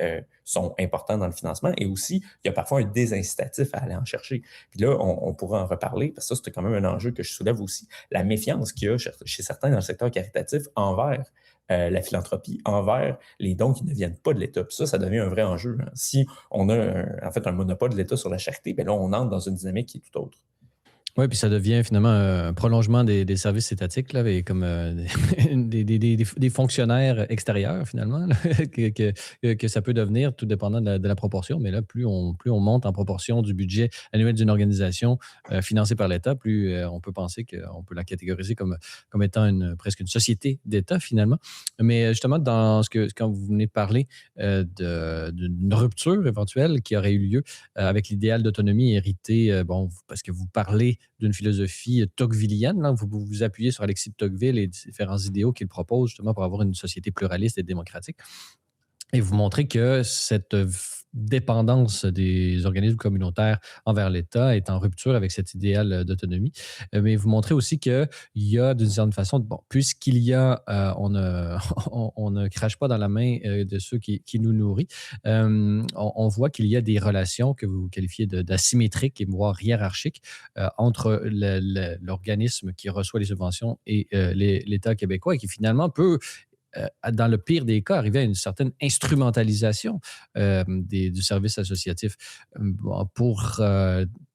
[SPEAKER 3] sont importants dans le financement et aussi, il y a parfois un désincitatif à aller en chercher. Puis là, on pourra en reparler parce que ça, c'est quand même un enjeu que je soulève aussi. La méfiance qu'il y a chez certains dans le secteur caritatif envers la philanthropie, envers les dons qui ne viennent pas de l'État. Puis ça devient un vrai enjeu. Si on a en fait un monopole de l'État sur la charité, bien là, on entre dans une dynamique qui est tout autre.
[SPEAKER 1] Oui, puis ça devient finalement un prolongement des services étatiques, là, et comme des fonctionnaires extérieurs, finalement, là, que ça peut devenir, tout dépendant de la proportion. Mais là, plus on monte en proportion du budget annuel d'une organisation financée par l'État, plus on peut penser qu'on peut la catégoriser comme étant presque une société d'État, finalement. Mais justement, quand vous venez de parler d'une rupture éventuelle qui aurait eu lieu avec l'idéal d'autonomie hérité, parce que vous parlez d'une philosophie tocquevillienne. Là, vous vous appuyez sur Alexis de Tocqueville et différents idéaux qu'il propose justement pour avoir une société pluraliste et démocratique. Et vous montrez que cette dépendance des organismes communautaires envers l'État est en rupture avec cet idéal d'autonomie. Mais vous montrez aussi qu'il y a, d'une certaine façon, bon, puisqu'il y a, on ne crache pas dans la main de ceux qui nous nourrissent, on voit qu'il y a des relations que vous qualifiez d'asymétriques et voire hiérarchiques entre l'organisme qui reçoit les subventions et l'État québécois et qui finalement peut dans le pire des cas, arriver à une certaine instrumentalisation du service associatif pour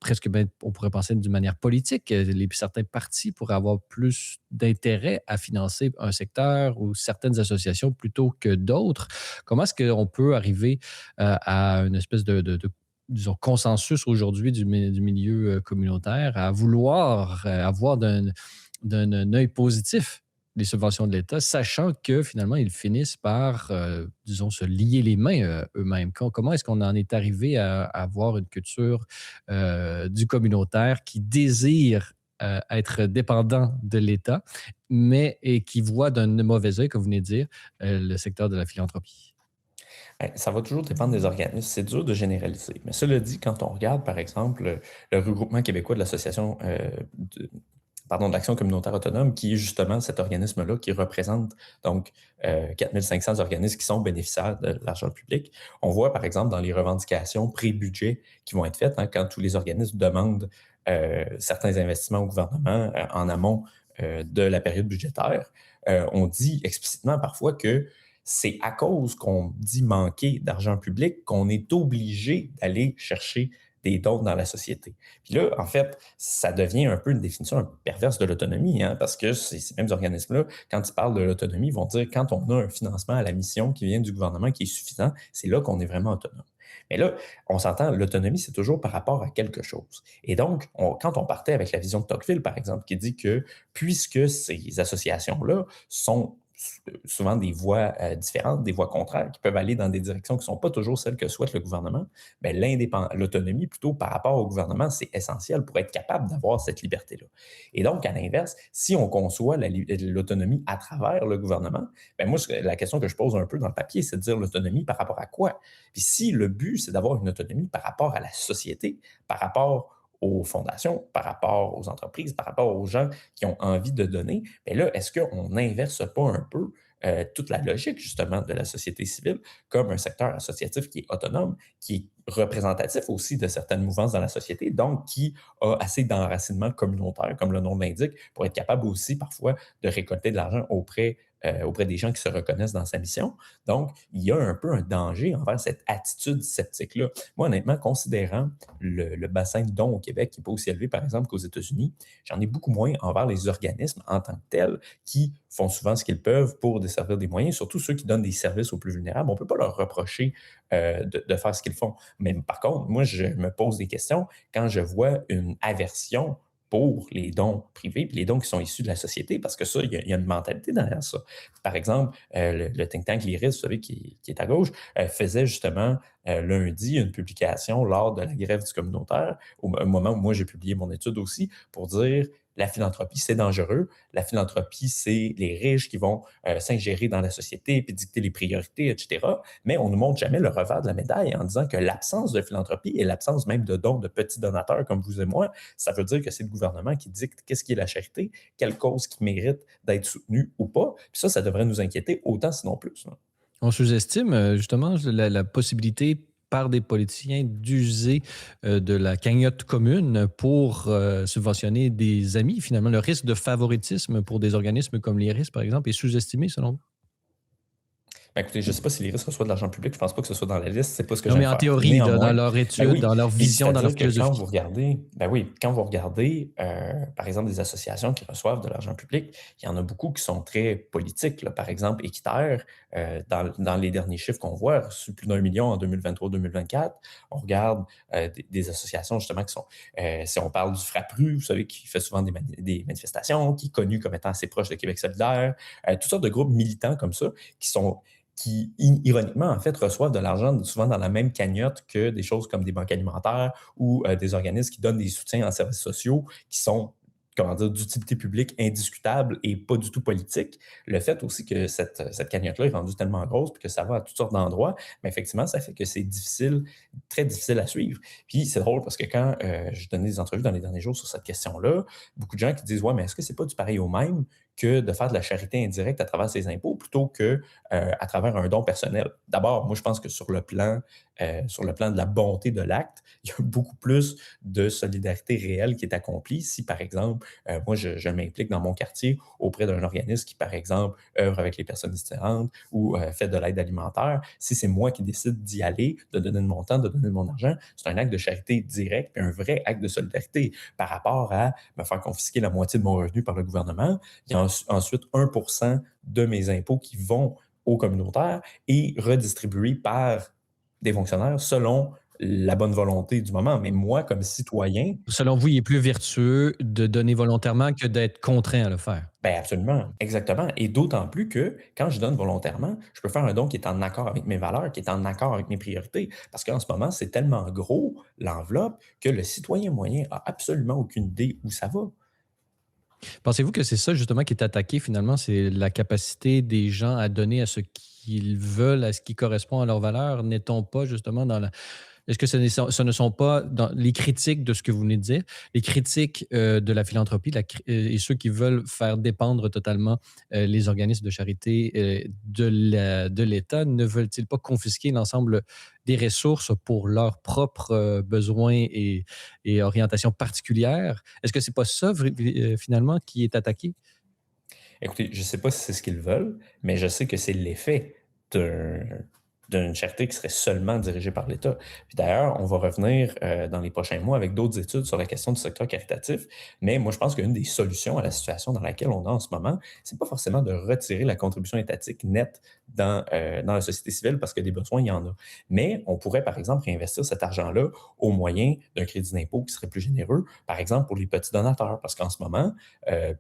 [SPEAKER 1] presque, on pourrait penser d'une manière politique. Certains partis pourraient avoir plus d'intérêt à financer un secteur ou certaines associations plutôt que d'autres. Comment est-ce qu'on peut arriver à une espèce de disons, consensus aujourd'hui du milieu communautaire à vouloir avoir d'un œil positif les subventions de l'État, sachant que finalement, ils finissent par, disons, se lier les mains eux-mêmes. Comment est-ce qu'on en est arrivé à avoir une culture du communautaire qui désire être dépendant de l'État, mais et qui voit d'un mauvais œil, comme vous venez de dire, le secteur de la philanthropie?
[SPEAKER 3] Ça va toujours dépendre des organismes. C'est dur de généraliser. Mais cela dit, quand on regarde, par exemple, le regroupement québécois de l'association de l'Action communautaire autonome, qui est justement cet organisme-là qui représente donc 4500 organismes qui sont bénéficiaires de l'argent public. On voit, par exemple, dans les revendications pré-budget qui vont être faites, quand tous les organismes demandent certains investissements au gouvernement en amont de la période budgétaire, on dit explicitement parfois que c'est à cause qu'on dit manquer d'argent public qu'on est obligé d'aller chercher des dons dans la société. Puis là, en fait, ça devient un peu une définition un peu perverse de l'autonomie, parce que ces mêmes organismes-là, quand ils parlent de l'autonomie, ils vont dire quand on a un financement à la mission qui vient du gouvernement qui est suffisant, c'est là qu'on est vraiment autonome. Mais là, on s'entend, l'autonomie, c'est toujours par rapport à quelque chose. Et donc, quand on partait avec la vision de Tocqueville, par exemple, qui dit que puisque ces associations-là sont souvent des voies différentes, des voies contraires, qui peuvent aller dans des directions qui ne sont pas toujours celles que souhaite le gouvernement, bien, l'autonomie, plutôt par rapport au gouvernement, c'est essentiel pour être capable d'avoir cette liberté-là. Et donc, à l'inverse, si on conçoit l'autonomie à travers le gouvernement, bien, moi, la question que je pose un peu dans le papier, c'est de dire l'autonomie par rapport à quoi? Puis si le but, c'est d'avoir une autonomie par rapport à la société, par rapport aux fondations, par rapport aux entreprises, par rapport aux gens qui ont envie de donner, bien là, est-ce qu'on n'inverse pas un peu toute la logique, justement, de la société civile comme un secteur associatif qui est autonome, qui est représentatif aussi de certaines mouvances dans la société, donc qui a assez d'enracinement communautaire, comme le nom l'indique, pour être capable aussi, parfois, de récolter de l'argent auprès des gens qui se reconnaissent dans sa mission. Donc, il y a un peu un danger envers cette attitude sceptique-là. Moi, honnêtement, considérant le bassin de dons au Québec qui n'est pas aussi élevé, par exemple, qu'aux États-Unis, j'en ai beaucoup moins envers les organismes en tant que tels qui font souvent ce qu'ils peuvent pour desservir des moyens, surtout ceux qui donnent des services aux plus vulnérables. On ne peut pas leur reprocher de faire ce qu'ils font. Mais par contre, moi, je me pose des questions quand je vois une aversion pour les dons privés, puis les dons qui sont issus de la société, parce que ça, il y a une mentalité derrière ça. Par exemple, le think tank l'IRIS, vous savez, qui est à gauche, faisait justement lundi une publication lors de la grève du communautaire, au moment où moi j'ai publié mon étude aussi, pour dire la philanthropie, c'est dangereux. La philanthropie, c'est les riches qui vont s'ingérer dans la société puis dicter les priorités, etc. Mais on ne nous montre jamais le revers de la médaille en disant que l'absence de philanthropie et l'absence même de dons de petits donateurs comme vous et moi, ça veut dire que c'est le gouvernement qui dicte qu'est-ce qui est la charité, quelle cause qui mérite d'être soutenue ou pas. Puis ça devrait nous inquiéter autant, sinon plus.
[SPEAKER 1] On sous-estime justement la possibilité par des politiciens d'user de la cagnotte commune pour subventionner des amis. Finalement, le risque de favoritisme pour des organismes comme l'IRIS, par exemple, est sous-estimé selon vous?
[SPEAKER 3] Ben, écoutez, je ne sais pas si les risques reçoivent de l'argent public. Je ne pense pas que ce soit dans la liste. Ce n'est pas ce que
[SPEAKER 1] Non,
[SPEAKER 3] j'aime
[SPEAKER 1] mais en
[SPEAKER 3] faire.
[SPEAKER 1] théorie, là, dans
[SPEAKER 3] Néanmoins,
[SPEAKER 1] leur
[SPEAKER 3] ben
[SPEAKER 1] étude,
[SPEAKER 3] oui,
[SPEAKER 1] dans leur
[SPEAKER 3] puis
[SPEAKER 1] vision, dans leur
[SPEAKER 3] c'est-à-dire que quand
[SPEAKER 1] philosophie.
[SPEAKER 3] vous regardez, ben oui, quand vous regardez, par exemple, des associations qui reçoivent de l'argent public, il y en a beaucoup qui sont très politiques, là. Par exemple, Équiterre, dans les derniers chiffres qu'on voit, a reçu plus d'1 million en 2023-2024. On regarde des associations, justement, qui sont, si on parle du Frappru, vous savez, qui fait souvent des manifestations, qui est connu comme étant assez proche de Québec solidaire, toutes sortes de groupes militants comme ça, qui sont qui, ironiquement, en fait, reçoivent de l'argent souvent dans la même cagnotte que des choses comme des banques alimentaires ou des organismes qui donnent des soutiens en services sociaux qui sont, comment dire, d'utilité publique indiscutable et pas du tout politique. Le fait aussi que cette cagnotte-là est rendue tellement grosse puis que ça va à toutes sortes d'endroits, mais effectivement, ça fait que c'est difficile, très difficile à suivre. Puis c'est drôle parce que quand je donnais des entrevues dans les derniers jours sur cette question-là, beaucoup de gens qui disent ouais, mais est-ce que c'est pas du pareil au même que de faire de la charité indirecte à travers ses impôts plutôt que à travers un don personnel? D'abord, moi, je pense que sur le plan de la bonté de l'acte, il y a beaucoup plus de solidarité réelle qui est accomplie si, par exemple, moi, je m'implique dans mon quartier auprès d'un organisme qui, par exemple, œuvre avec les personnes itinérantes ou fait de l'aide alimentaire. Si c'est moi qui décide d'y aller, de donner de mon temps, de donner de mon argent, c'est un acte de charité direct et un vrai acte de solidarité par rapport à me faire confisquer la moitié de mon revenu par le gouvernement. Il y a ensuite 1% de mes impôts qui vont aux communautaires et redistribués par des fonctionnaires selon la bonne volonté du moment. Mais moi, comme citoyen,
[SPEAKER 1] Selon vous, il est plus vertueux de donner volontairement que d'être contraint à le faire?
[SPEAKER 3] ben absolument, exactement. Et d'autant plus que quand je donne volontairement, je peux faire un don qui est en accord avec mes valeurs, qui est en accord avec mes priorités. Parce qu'en ce moment, c'est tellement gros, l'enveloppe, que le citoyen moyen a absolument aucune idée où ça va.
[SPEAKER 1] Pensez-vous que c'est ça justement qui est attaqué finalement, c'est la capacité des gens à donner à ce qu'ils veulent, à ce qui correspond à leurs valeurs? N'est-on pas justement dans la... Est-ce que ce ne sont pas dans les critiques de ce que vous venez de dire, les critiques de la philanthropie et ceux qui veulent faire dépendre totalement les organismes de charité de l'État, ne veulent-ils pas confisquer l'ensemble des ressources pour leurs propres besoins et orientations particulières? Est-ce que c'est pas ça finalement qui est attaqué?
[SPEAKER 3] Écoutez, je ne sais pas si c'est ce qu'ils veulent, mais je sais que c'est l'effet d'un d'une charité qui serait seulement dirigée par l'État. Puis d'ailleurs, on va revenir dans les prochains mois avec d'autres études sur la question du secteur caritatif, mais moi, je pense qu'une des solutions à la situation dans laquelle on est en ce moment, c'est pas forcément de retirer la contribution étatique nette dans la société civile parce que des besoins, il y en a. Mais on pourrait, par exemple, réinvestir cet argent-là au moyen d'un crédit d'impôt qui serait plus généreux, par exemple pour les petits donateurs, parce qu'en ce moment,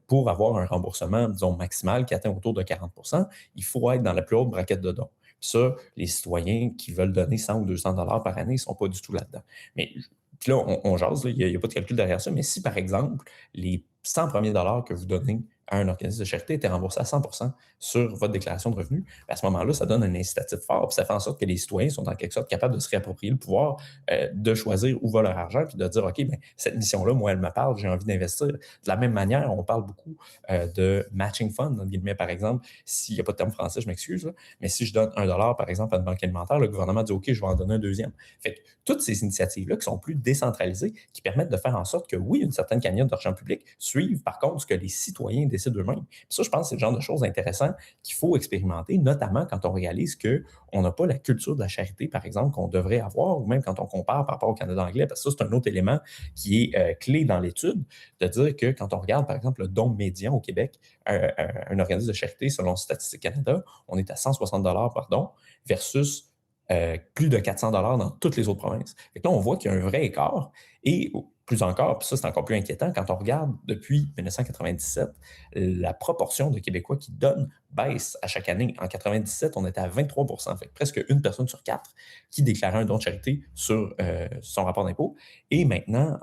[SPEAKER 3] pour avoir un remboursement, disons, maximal qui atteint autour de 40%, il faut être dans la plus haute braquette de dons. Ça, les citoyens qui veulent donner 100 ou 200 dollars par année ne sont pas du tout là-dedans. Mais puis là, on jase, là, il n'y a pas de calcul derrière ça, mais si, par exemple, les 100 premiers dollars que vous donnez à un organisme de charité étaient remboursés à 100% sur votre déclaration de revenus, à ce moment-là, ça donne un incitatif fort, puis ça fait en sorte que les citoyens sont en quelque sorte capables de se réapproprier le pouvoir, de choisir où va leur argent, puis de dire, OK, ben, cette mission-là, moi, elle me parle, j'ai envie d'investir. De la même manière, on parle beaucoup de matching fund, entre guillemets, par exemple, s'il n'y a pas de terme français, je m'excuse, là, mais si je donne 1 dollar, par exemple, à une banque alimentaire, le gouvernement dit, OK, je vais en donner un deuxième. Fait que toutes ces initiatives-là qui sont plus décentralisées, qui permettent de faire en sorte que, oui, une certaine cagnotte d'argent public suive, par contre, ce que les citoyens décident eux-mêmes. Puis ça, je pense que c'est le genre de choses intéressantes qu'il faut expérimenter, notamment quand on réalise qu'on n'a pas la culture de la charité, par exemple, qu'on devrait avoir, ou même quand on compare par rapport au Canada anglais, parce que ça, c'est un autre élément qui est clé dans l'étude, de dire que quand on regarde, par exemple, le don médian au Québec, un organisme de charité, selon Statistique Canada, on est à 160 par don, versus plus de 400 dans toutes les autres provinces. Fait que là, on voit qu'il y a un vrai écart. Et plus encore, puis ça, c'est encore plus inquiétant, quand on regarde depuis 1997, la proportion de Québécois qui donnent baisse à chaque année. En 1997, on était à 23%, fait que presque une personne sur quatre qui déclarait un don de charité sur son rapport d'impôt. Et maintenant,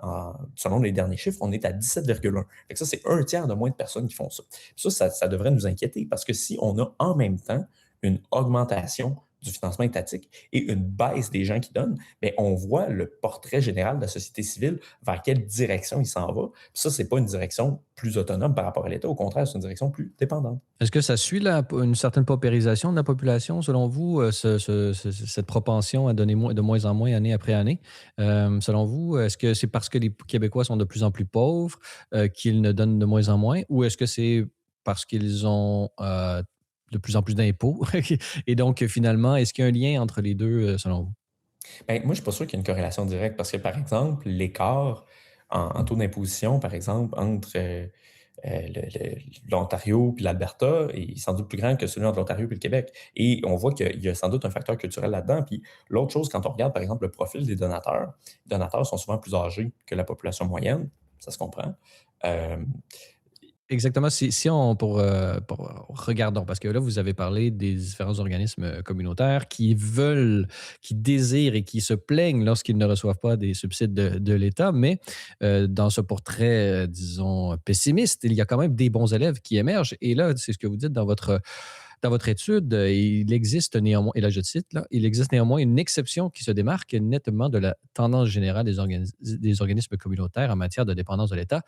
[SPEAKER 3] selon les derniers chiffres, on est à 17,1. Fait que ça, c'est un tiers de moins de personnes qui font ça. Ça devrait nous inquiéter parce que si on a en même temps une augmentation du financement étatique et une baisse des gens qui donnent, bien, on voit le portrait général de la société civile vers quelle direction il s'en va. Puis ça, c'est pas une direction plus autonome par rapport à l'État. Au contraire, c'est une direction plus dépendante.
[SPEAKER 1] Est-ce que ça suit une certaine paupérisation de la population, selon vous, cette propension à donner de moins en moins année après année? Selon vous, est-ce que c'est parce que les Québécois sont de plus en plus pauvres qu'ils ne donnent de moins en moins, ou est-ce que c'est parce qu'ils ont de plus en plus d'impôts? Et donc, finalement, est-ce qu'il y a un lien entre les deux, selon vous?
[SPEAKER 3] Bien, moi, je ne suis pas sûr qu'il y ait une corrélation directe parce que, par exemple, l'écart en taux d'imposition, par exemple, entre l'Ontario et l'Alberta est sans doute plus grand que celui entre l'Ontario et le Québec. Et on voit qu'il y a sans doute un facteur culturel là-dedans. Puis l'autre chose, quand on regarde, par exemple, le profil des donateurs, les donateurs sont souvent plus âgés que la population moyenne, ça se comprend. Euh,
[SPEAKER 1] exactement. Pour regardons, parce que là, vous avez parlé des différents organismes communautaires qui désirent et qui se plaignent lorsqu'ils ne reçoivent pas des subsides de l'État, mais dans ce portrait, disons, pessimiste, il y a quand même des bons élèves qui émergent. Et là, c'est ce que vous dites dans votre étude, il existe néanmoins, et là je cite, là, il existe néanmoins une exception qui se démarque nettement de la tendance générale des organismes communautaires en matière de dépendance de l'État.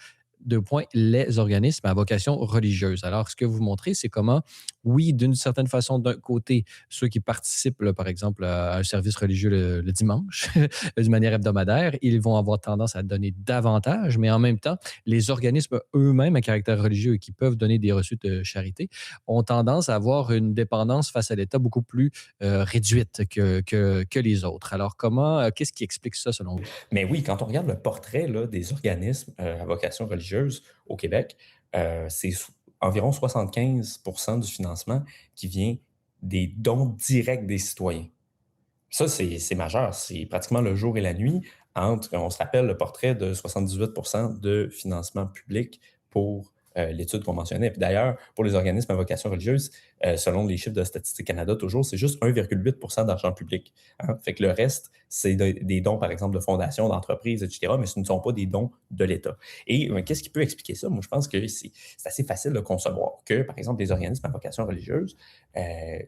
[SPEAKER 1] Deux points, les organismes à vocation religieuse. Alors, ce que vous montrez, c'est comment, oui, d'une certaine façon, d'un côté, ceux qui participent, là, par exemple, à un service religieux le dimanche, d'une manière hebdomadaire, ils vont avoir tendance à donner davantage, mais en même temps, les organismes eux-mêmes à caractère religieux et qui peuvent donner des reçus de charité ont tendance à avoir une dépendance face à l'État beaucoup plus réduite que les autres. Alors, qu'est-ce qui explique ça selon vous?
[SPEAKER 3] Mais oui, quand on regarde le portrait là, des organismes à vocation religieuse au Québec, c'est environ 75 du financement qui vient des dons directs des citoyens. Ça, c'est majeur. C'est pratiquement le jour et la nuit entre, on se rappelle le portrait de 78 de financement public pour l'étude qu'on mentionnait. Puis d'ailleurs, pour les organismes à vocation religieuse, selon les chiffres de Statistique Canada, toujours, c'est juste 1,8 d'argent public. Hein. Fait que le reste, c'est des dons, par exemple, de fondations, d'entreprises, etc., mais ce ne sont pas des dons de l'État. Et qu'est-ce qui peut expliquer ça? Moi, je pense que c'est assez facile de concevoir que, par exemple, les organismes à vocation religieuse, euh,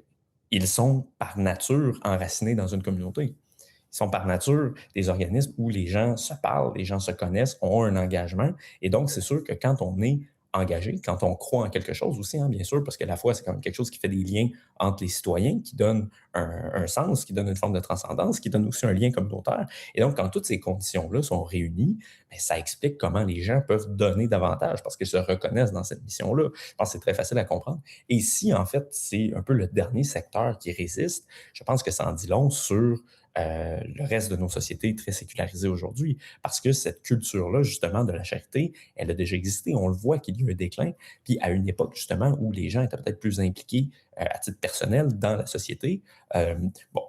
[SPEAKER 3] ils sont par nature enracinés dans une communauté. Ils sont par nature des organismes où les gens se parlent, les gens se connaissent, ont un engagement. Et donc, c'est sûr que quand on est engagé, quand on croit en quelque chose aussi, hein, bien sûr, parce que la foi, c'est quand même quelque chose qui fait des liens entre les citoyens, qui donne un sens, qui donne une forme de transcendance, qui donne aussi un lien communautaire. Et donc, quand toutes ces conditions-là sont réunies, bien, ça explique comment les gens peuvent donner davantage parce qu'ils se reconnaissent dans cette mission-là. Je pense que c'est très facile à comprendre. Et si, en fait, c'est un peu le dernier secteur qui résiste, je pense que ça en dit long sur le reste de nos sociétés très sécularisées aujourd'hui. Parce que cette culture-là, justement, de la charité, elle a déjà existé. On le voit qu'il y a eu un déclin. Puis à une époque, justement, où les gens étaient peut-être plus impliqués à titre personnel dans la société, euh, bon,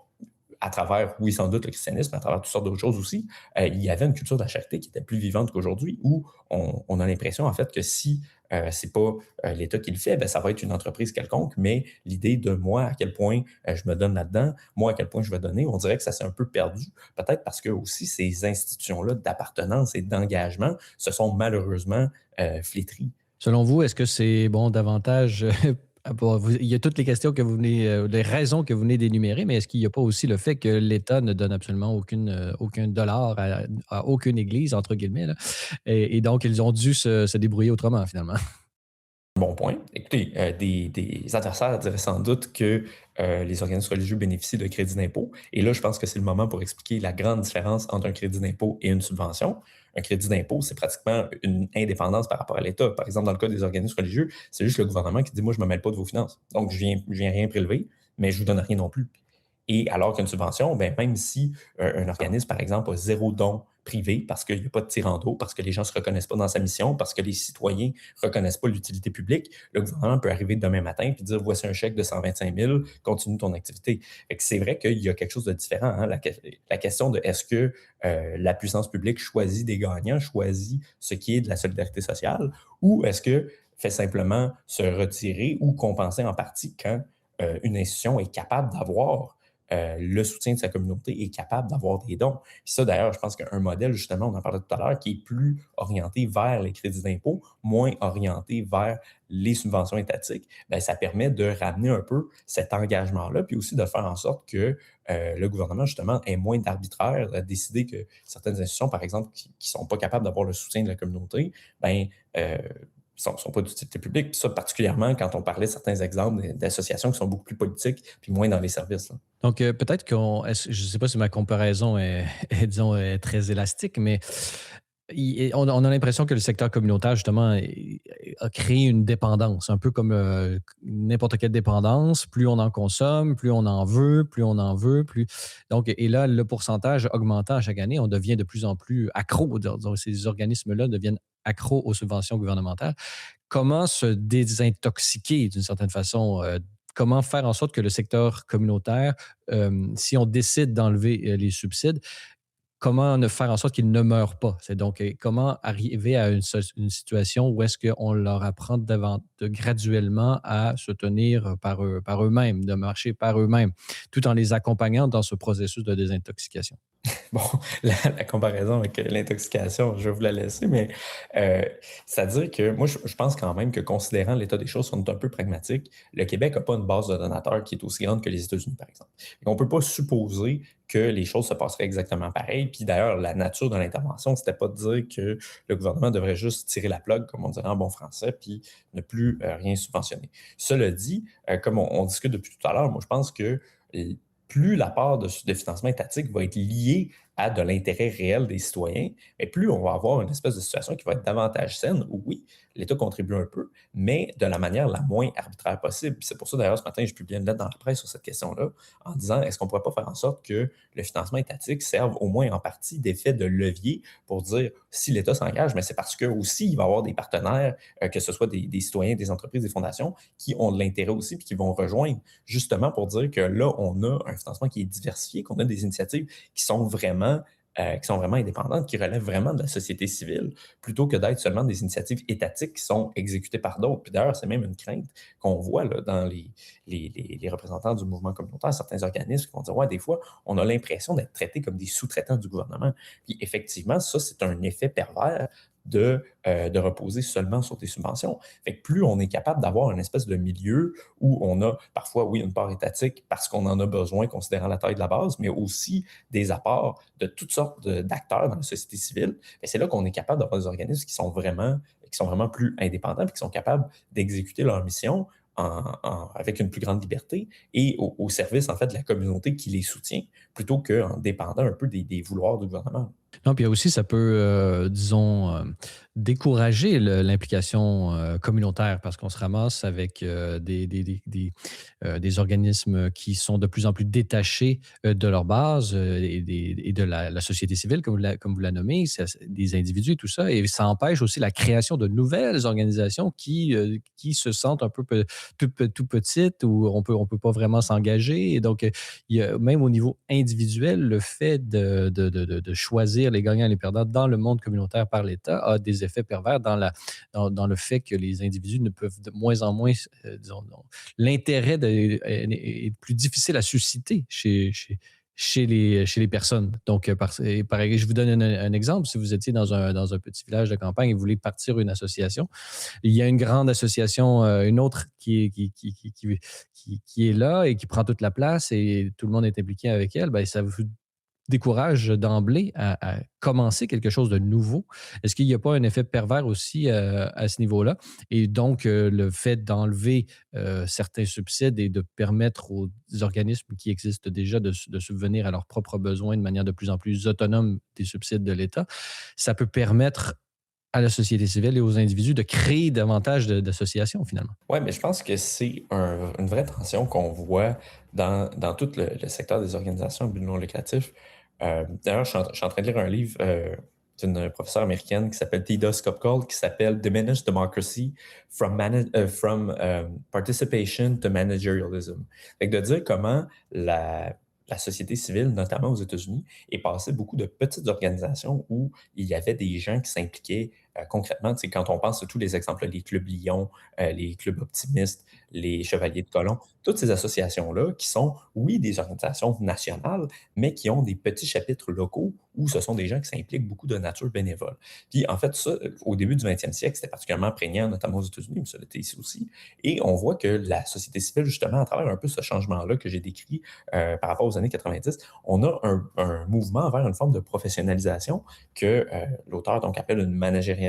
[SPEAKER 3] à travers, oui, sans doute le christianisme, à travers toutes sortes d'autres choses aussi, il y avait une culture de la charité qui était plus vivante qu'aujourd'hui, où on a l'impression, en fait, que si c'est pas l'État qui le fait, ben, ça va être une entreprise quelconque, mais l'idée de moi, à quel point je me donne là-dedans, moi, à quel point je vais donner, on dirait que ça s'est un peu perdu, peut-être parce que aussi ces institutions-là d'appartenance et d'engagement se sont malheureusement flétries.
[SPEAKER 1] Selon vous, est-ce que c'est bon davantage il y a toutes les questions que vous venez, les raisons que vous venez d'énumérer, mais est-ce qu'il n'y a pas aussi le fait que l'État ne donne absolument aucun dollar à aucune église, entre guillemets, là, et donc ils ont dû se débrouiller autrement, finalement?
[SPEAKER 3] Bon point. Écoutez, des adversaires diraient sans doute que les organismes religieux bénéficient de crédits d'impôt. Et là, je pense que c'est le moment pour expliquer la grande différence entre un crédit d'impôt et une subvention. Un crédit d'impôt, c'est pratiquement une indépendance par rapport à l'État. Par exemple, dans le cas des organismes religieux, c'est juste le gouvernement qui dit, moi, je ne me mêle pas de vos finances. Donc, je viens rien prélever, mais je ne vous donne rien non plus. Et alors qu'une subvention, ben, même si un organisme, par exemple, a zéro don privé parce qu'il n'y a pas de tirant d'eau, parce que les gens ne se reconnaissent pas dans sa mission, parce que les citoyens ne reconnaissent pas l'utilité publique, le gouvernement peut arriver demain matin et dire voici un chèque de 125 000, continue ton activité. C'est vrai qu'il y a quelque chose de différent. Hein? La question de est-ce que la puissance publique choisit des gagnants, choisit ce qui est de la solidarité sociale, ou est-ce que fait simplement se retirer ou compenser en partie quand une institution est capable d'avoir le soutien de sa communauté est capable d'avoir des dons. Puis ça, d'ailleurs, je pense qu'un modèle, justement, on en parlait tout à l'heure, qui est plus orienté vers les crédits d'impôt, moins orienté vers les subventions étatiques, bien, ça permet de ramener un peu cet engagement-là, puis aussi de faire en sorte que le gouvernement, justement, ait moins d'arbitraire, à décider que certaines institutions, par exemple, qui ne sont pas capables d'avoir le soutien de la communauté, bien, sont pas d'utilité publique. Puis ça, particulièrement quand on parlait de certains exemples d'associations qui sont beaucoup plus politiques, puis moins dans les services. Là.
[SPEAKER 1] Donc, peut-être je ne sais pas si ma comparaison disons, est très élastique, mais on a l'impression que le secteur communautaire, justement, a créé une dépendance, un peu comme n'importe quelle dépendance. Plus on en consomme, plus on en veut, plus on en veut, plus. Donc, et là, le pourcentage augmentant à chaque année, on devient de plus en plus accro. Donc, ces organismes-là deviennent accros aux subventions gouvernementales. Comment se désintoxiquer d'une certaine façon? Comment faire en sorte que le secteur communautaire, si on décide d'enlever les subsides, comment ne faire en sorte qu'ils ne meurent pas. C'est donc comment arriver à une situation où est-ce qu'on leur apprend graduellement à se tenir par eux-mêmes, de marcher par eux-mêmes, tout en les accompagnant dans ce processus de désintoxication.
[SPEAKER 3] Bon, la comparaison avec l'intoxication, je vais vous la laisser, mais euh, c'est-à-dire que moi, je pense quand même que considérant l'état des choses, si on est un peu pragmatique, le Québec n'a pas une base de donateurs qui est aussi grande que les États-Unis, par exemple. Et on ne peut pas supposer que les choses se passeraient exactement pareil. Puis d'ailleurs, la nature de l'intervention, c'était pas de dire que le gouvernement devrait juste tirer la plug, comme on dirait en bon français, puis ne plus rien subventionner. Cela dit, comme on discute depuis tout à l'heure, moi, je pense que plus la part de financement étatique va être liée à de l'intérêt réel des citoyens, et plus on va avoir une espèce de situation qui va être davantage saine, où oui, l'État contribue un peu, mais de la manière la moins arbitraire possible. Puis c'est pour ça, d'ailleurs, ce matin, je publié une lettre dans la presse sur cette question-là, en disant, est-ce qu'on ne pourrait pas faire en sorte que le financement étatique serve au moins en partie d'effet de levier pour dire, si l'État s'engage, mais c'est parce que aussi, il va y avoir des partenaires, que ce soit des citoyens, des entreprises, des fondations, qui ont de l'intérêt aussi, puis qui vont rejoindre, justement pour dire que là, on a un financement qui est diversifié, qu'on a des initiatives qui sont vraiment indépendantes, qui relèvent vraiment de la société civile, plutôt que d'être seulement des initiatives étatiques qui sont exécutées par d'autres. Puis d'ailleurs, c'est même une crainte qu'on voit là, dans les représentants du mouvement communautaire, certains organismes qui vont dire, ouais, des fois, on a l'impression d'être traités comme des sous-traitants du gouvernement. Puis effectivement, ça, c'est un effet pervers de reposer seulement sur des subventions. Fait que plus on est capable d'avoir une espèce de milieu où on a parfois, oui, une part étatique parce qu'on en a besoin considérant la taille de la base, mais aussi des apports de toutes sortes d'acteurs dans la société civile, et c'est là qu'on est capable d'avoir des organismes qui sont vraiment plus indépendants et qui sont capables d'exécuter leur mission avec une plus grande liberté et au service en fait de la communauté qui les soutient, plutôt qu'en dépendant un peu des vouloirs du gouvernement.
[SPEAKER 1] Non, puis aussi, ça peut, disons, décourager l'implication communautaire parce qu'on se ramasse avec des organismes qui sont de plus en plus détachés de leur base et de la société civile, comme vous la nommez, des individus et tout ça. Et ça empêche aussi la création de nouvelles organisations qui se sentent un peu tout petites où on peut pas vraiment s'engager. Et donc, même au niveau individuel, le fait de choisir les gagnants et les perdants dans le monde communautaire par l'État a des effets pervers dans le fait que les individus ne peuvent de moins en moins, disons, l'intérêt est plus difficile à susciter chez les personnes. Donc, je vous donne un exemple. Si vous étiez dans un petit village de campagne et vous voulez partir une association, il y a une grande association, une autre qui est là et qui prend toute la place et tout le monde est impliqué avec elle, ben, ça vous décourage d'emblée à commencer quelque chose de nouveau. Est-ce qu'il n'y a pas un effet pervers aussi à ce niveau-là? Et donc, le fait d'enlever certains subsides et de permettre aux organismes qui existent déjà de subvenir à leurs propres besoins de manière de plus en plus autonome des subsides de l'État, ça peut permettre à la société civile et aux individus de créer davantage d'associations finalement.
[SPEAKER 3] Oui, mais je pense que c'est une vraie tension qu'on voit dans tout le secteur des organisations à but non lucratif. D'ailleurs, je suis en train de lire un livre d'une professeure américaine qui s'appelle Theda Skocpol, qui s'appelle Diminished Democracy from Participation to Managerialism. Fait que de dire comment la société civile, notamment aux États-Unis, est passée beaucoup de petites organisations où il y avait des gens qui s'impliquaient concrètement. Tu sais, quand on pense à tous les exemples, les clubs Lions, les clubs optimistes, les Chevaliers de Colomb, toutes ces associations-là qui sont, oui, des organisations nationales, mais qui ont des petits chapitres locaux où ce sont des gens qui s'impliquent beaucoup de nature bénévole. Puis en fait, ça, au début du 20e siècle, c'était particulièrement prégnant, notamment aux États-Unis, mais ça l'était ici aussi. Et on voit que la société civile, justement, à travers un peu ce changement-là que j'ai décrit par rapport aux années 90, on a un mouvement vers une forme de professionnalisation que l'auteur donc appelle une managérialisation.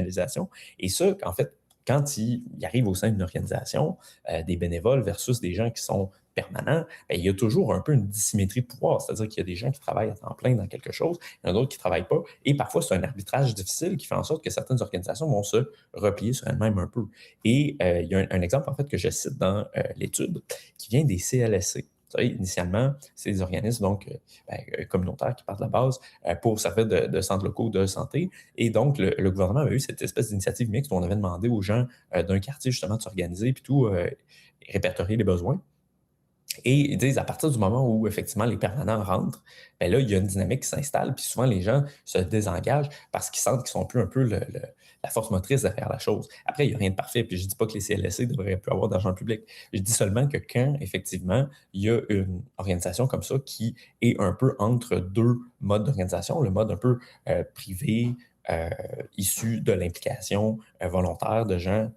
[SPEAKER 3] Et ça, en fait, quand il arrive au sein d'une organisation, des bénévoles versus des gens qui sont permanents, bien, il y a toujours un peu une dissymétrie de pouvoir. C'est-à-dire qu'il y a des gens qui travaillent à temps plein dans quelque chose, il y en a d'autres qui ne travaillent pas. Et parfois, c'est un arbitrage difficile qui fait en sorte que certaines organisations vont se replier sur elles-mêmes un peu. Et il y a un exemple, en fait, que je cite dans l'étude qui vient des CLSC. Vous savez, initialement, c'est des organismes donc, communautaires qui partent de la base pour servir de centres locaux de santé. Et donc, le gouvernement avait eu cette espèce d'initiative mixte où on avait demandé aux gens d'un quartier justement de s'organiser puis tout, répertorier les besoins. Et ils disent, à partir du moment où, effectivement, les permanents rentrent, bien là, il y a une dynamique qui s'installe, puis souvent, les gens se désengagent parce qu'ils sentent qu'ils sont plus un peu la force motrice derrière la chose. Après, il n'y a rien de parfait, puis je ne dis pas que les CLSC ne devraient plus avoir d'argent public. Je dis seulement que quand, effectivement, il y a une organisation comme ça qui est un peu entre deux modes d'organisation, le mode un peu privé, issu de l'implication volontaire de gens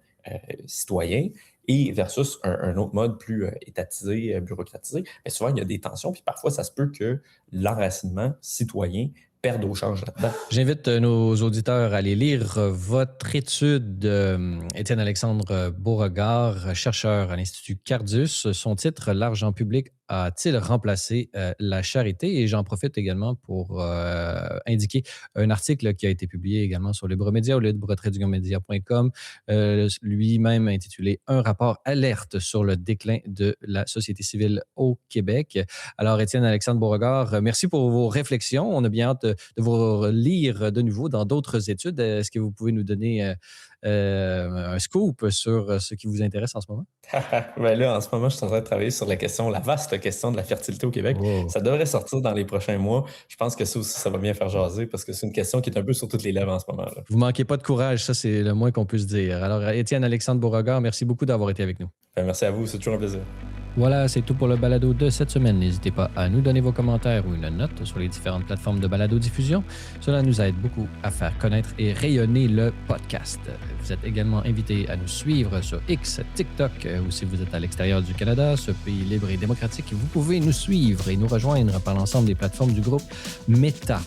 [SPEAKER 3] citoyens, et versus un autre mode plus étatisé, bureaucratisé, bien souvent, il y a des tensions, puis parfois, ça se peut que l'enracinement citoyen perde au change là-dedans.
[SPEAKER 1] J'invite nos auditeurs à aller lire votre étude, Étienne-Alexandre Beauregard, chercheur à l'Institut Cardus. Son titre, « L'argent public a-t-il remplacé la charité ?» Et j'en profite également pour indiquer un article qui a été publié également sur Libremédia au libre-media.com, lui-même intitulé « Un rapport alerte sur le déclin de la société civile au Québec ». Alors, Étienne-Alexandre Beauregard, merci pour vos réflexions. On a bien hâte de vous lire de nouveau dans d'autres études. Est-ce que vous pouvez nous donner un scoop sur ce qui vous intéresse en ce moment?
[SPEAKER 3] Ben là, en ce moment, je suis en train de travailler sur la vaste question de la fertilité au Québec.
[SPEAKER 1] Wow.
[SPEAKER 3] Ça devrait sortir dans les prochains mois. Je pense que ça aussi, ça va bien faire jaser parce que c'est une question qui est un peu sur toutes les lèvres en ce moment. Là.
[SPEAKER 1] Vous manquez pas de courage, ça c'est le moins qu'on puisse dire. Alors, Étienne-Alexandre Beauregard, merci beaucoup d'avoir été avec nous.
[SPEAKER 3] Ben, merci à vous, c'est toujours un plaisir.
[SPEAKER 1] Voilà, c'est tout pour le balado de cette semaine. N'hésitez pas à nous donner vos commentaires ou une note sur les différentes plateformes de balado-diffusion. Cela nous aide beaucoup à faire connaître et rayonner le podcast. Vous êtes également invités à nous suivre sur X, TikTok, ou si vous êtes à l'extérieur du Canada, ce pays libre et démocratique, vous pouvez nous suivre et nous rejoindre par l'ensemble des plateformes du groupe Meta.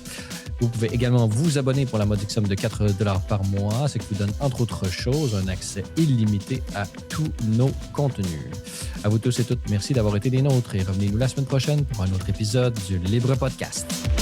[SPEAKER 1] Vous pouvez également vous abonner pour la modique somme de 4 $ par mois, ce qui vous donne, entre autres choses, un accès illimité à tous nos contenus. À vous tous et toutes, merci d'avoir été des nôtres et revenez-nous la semaine prochaine pour un autre épisode du Libre Podcast.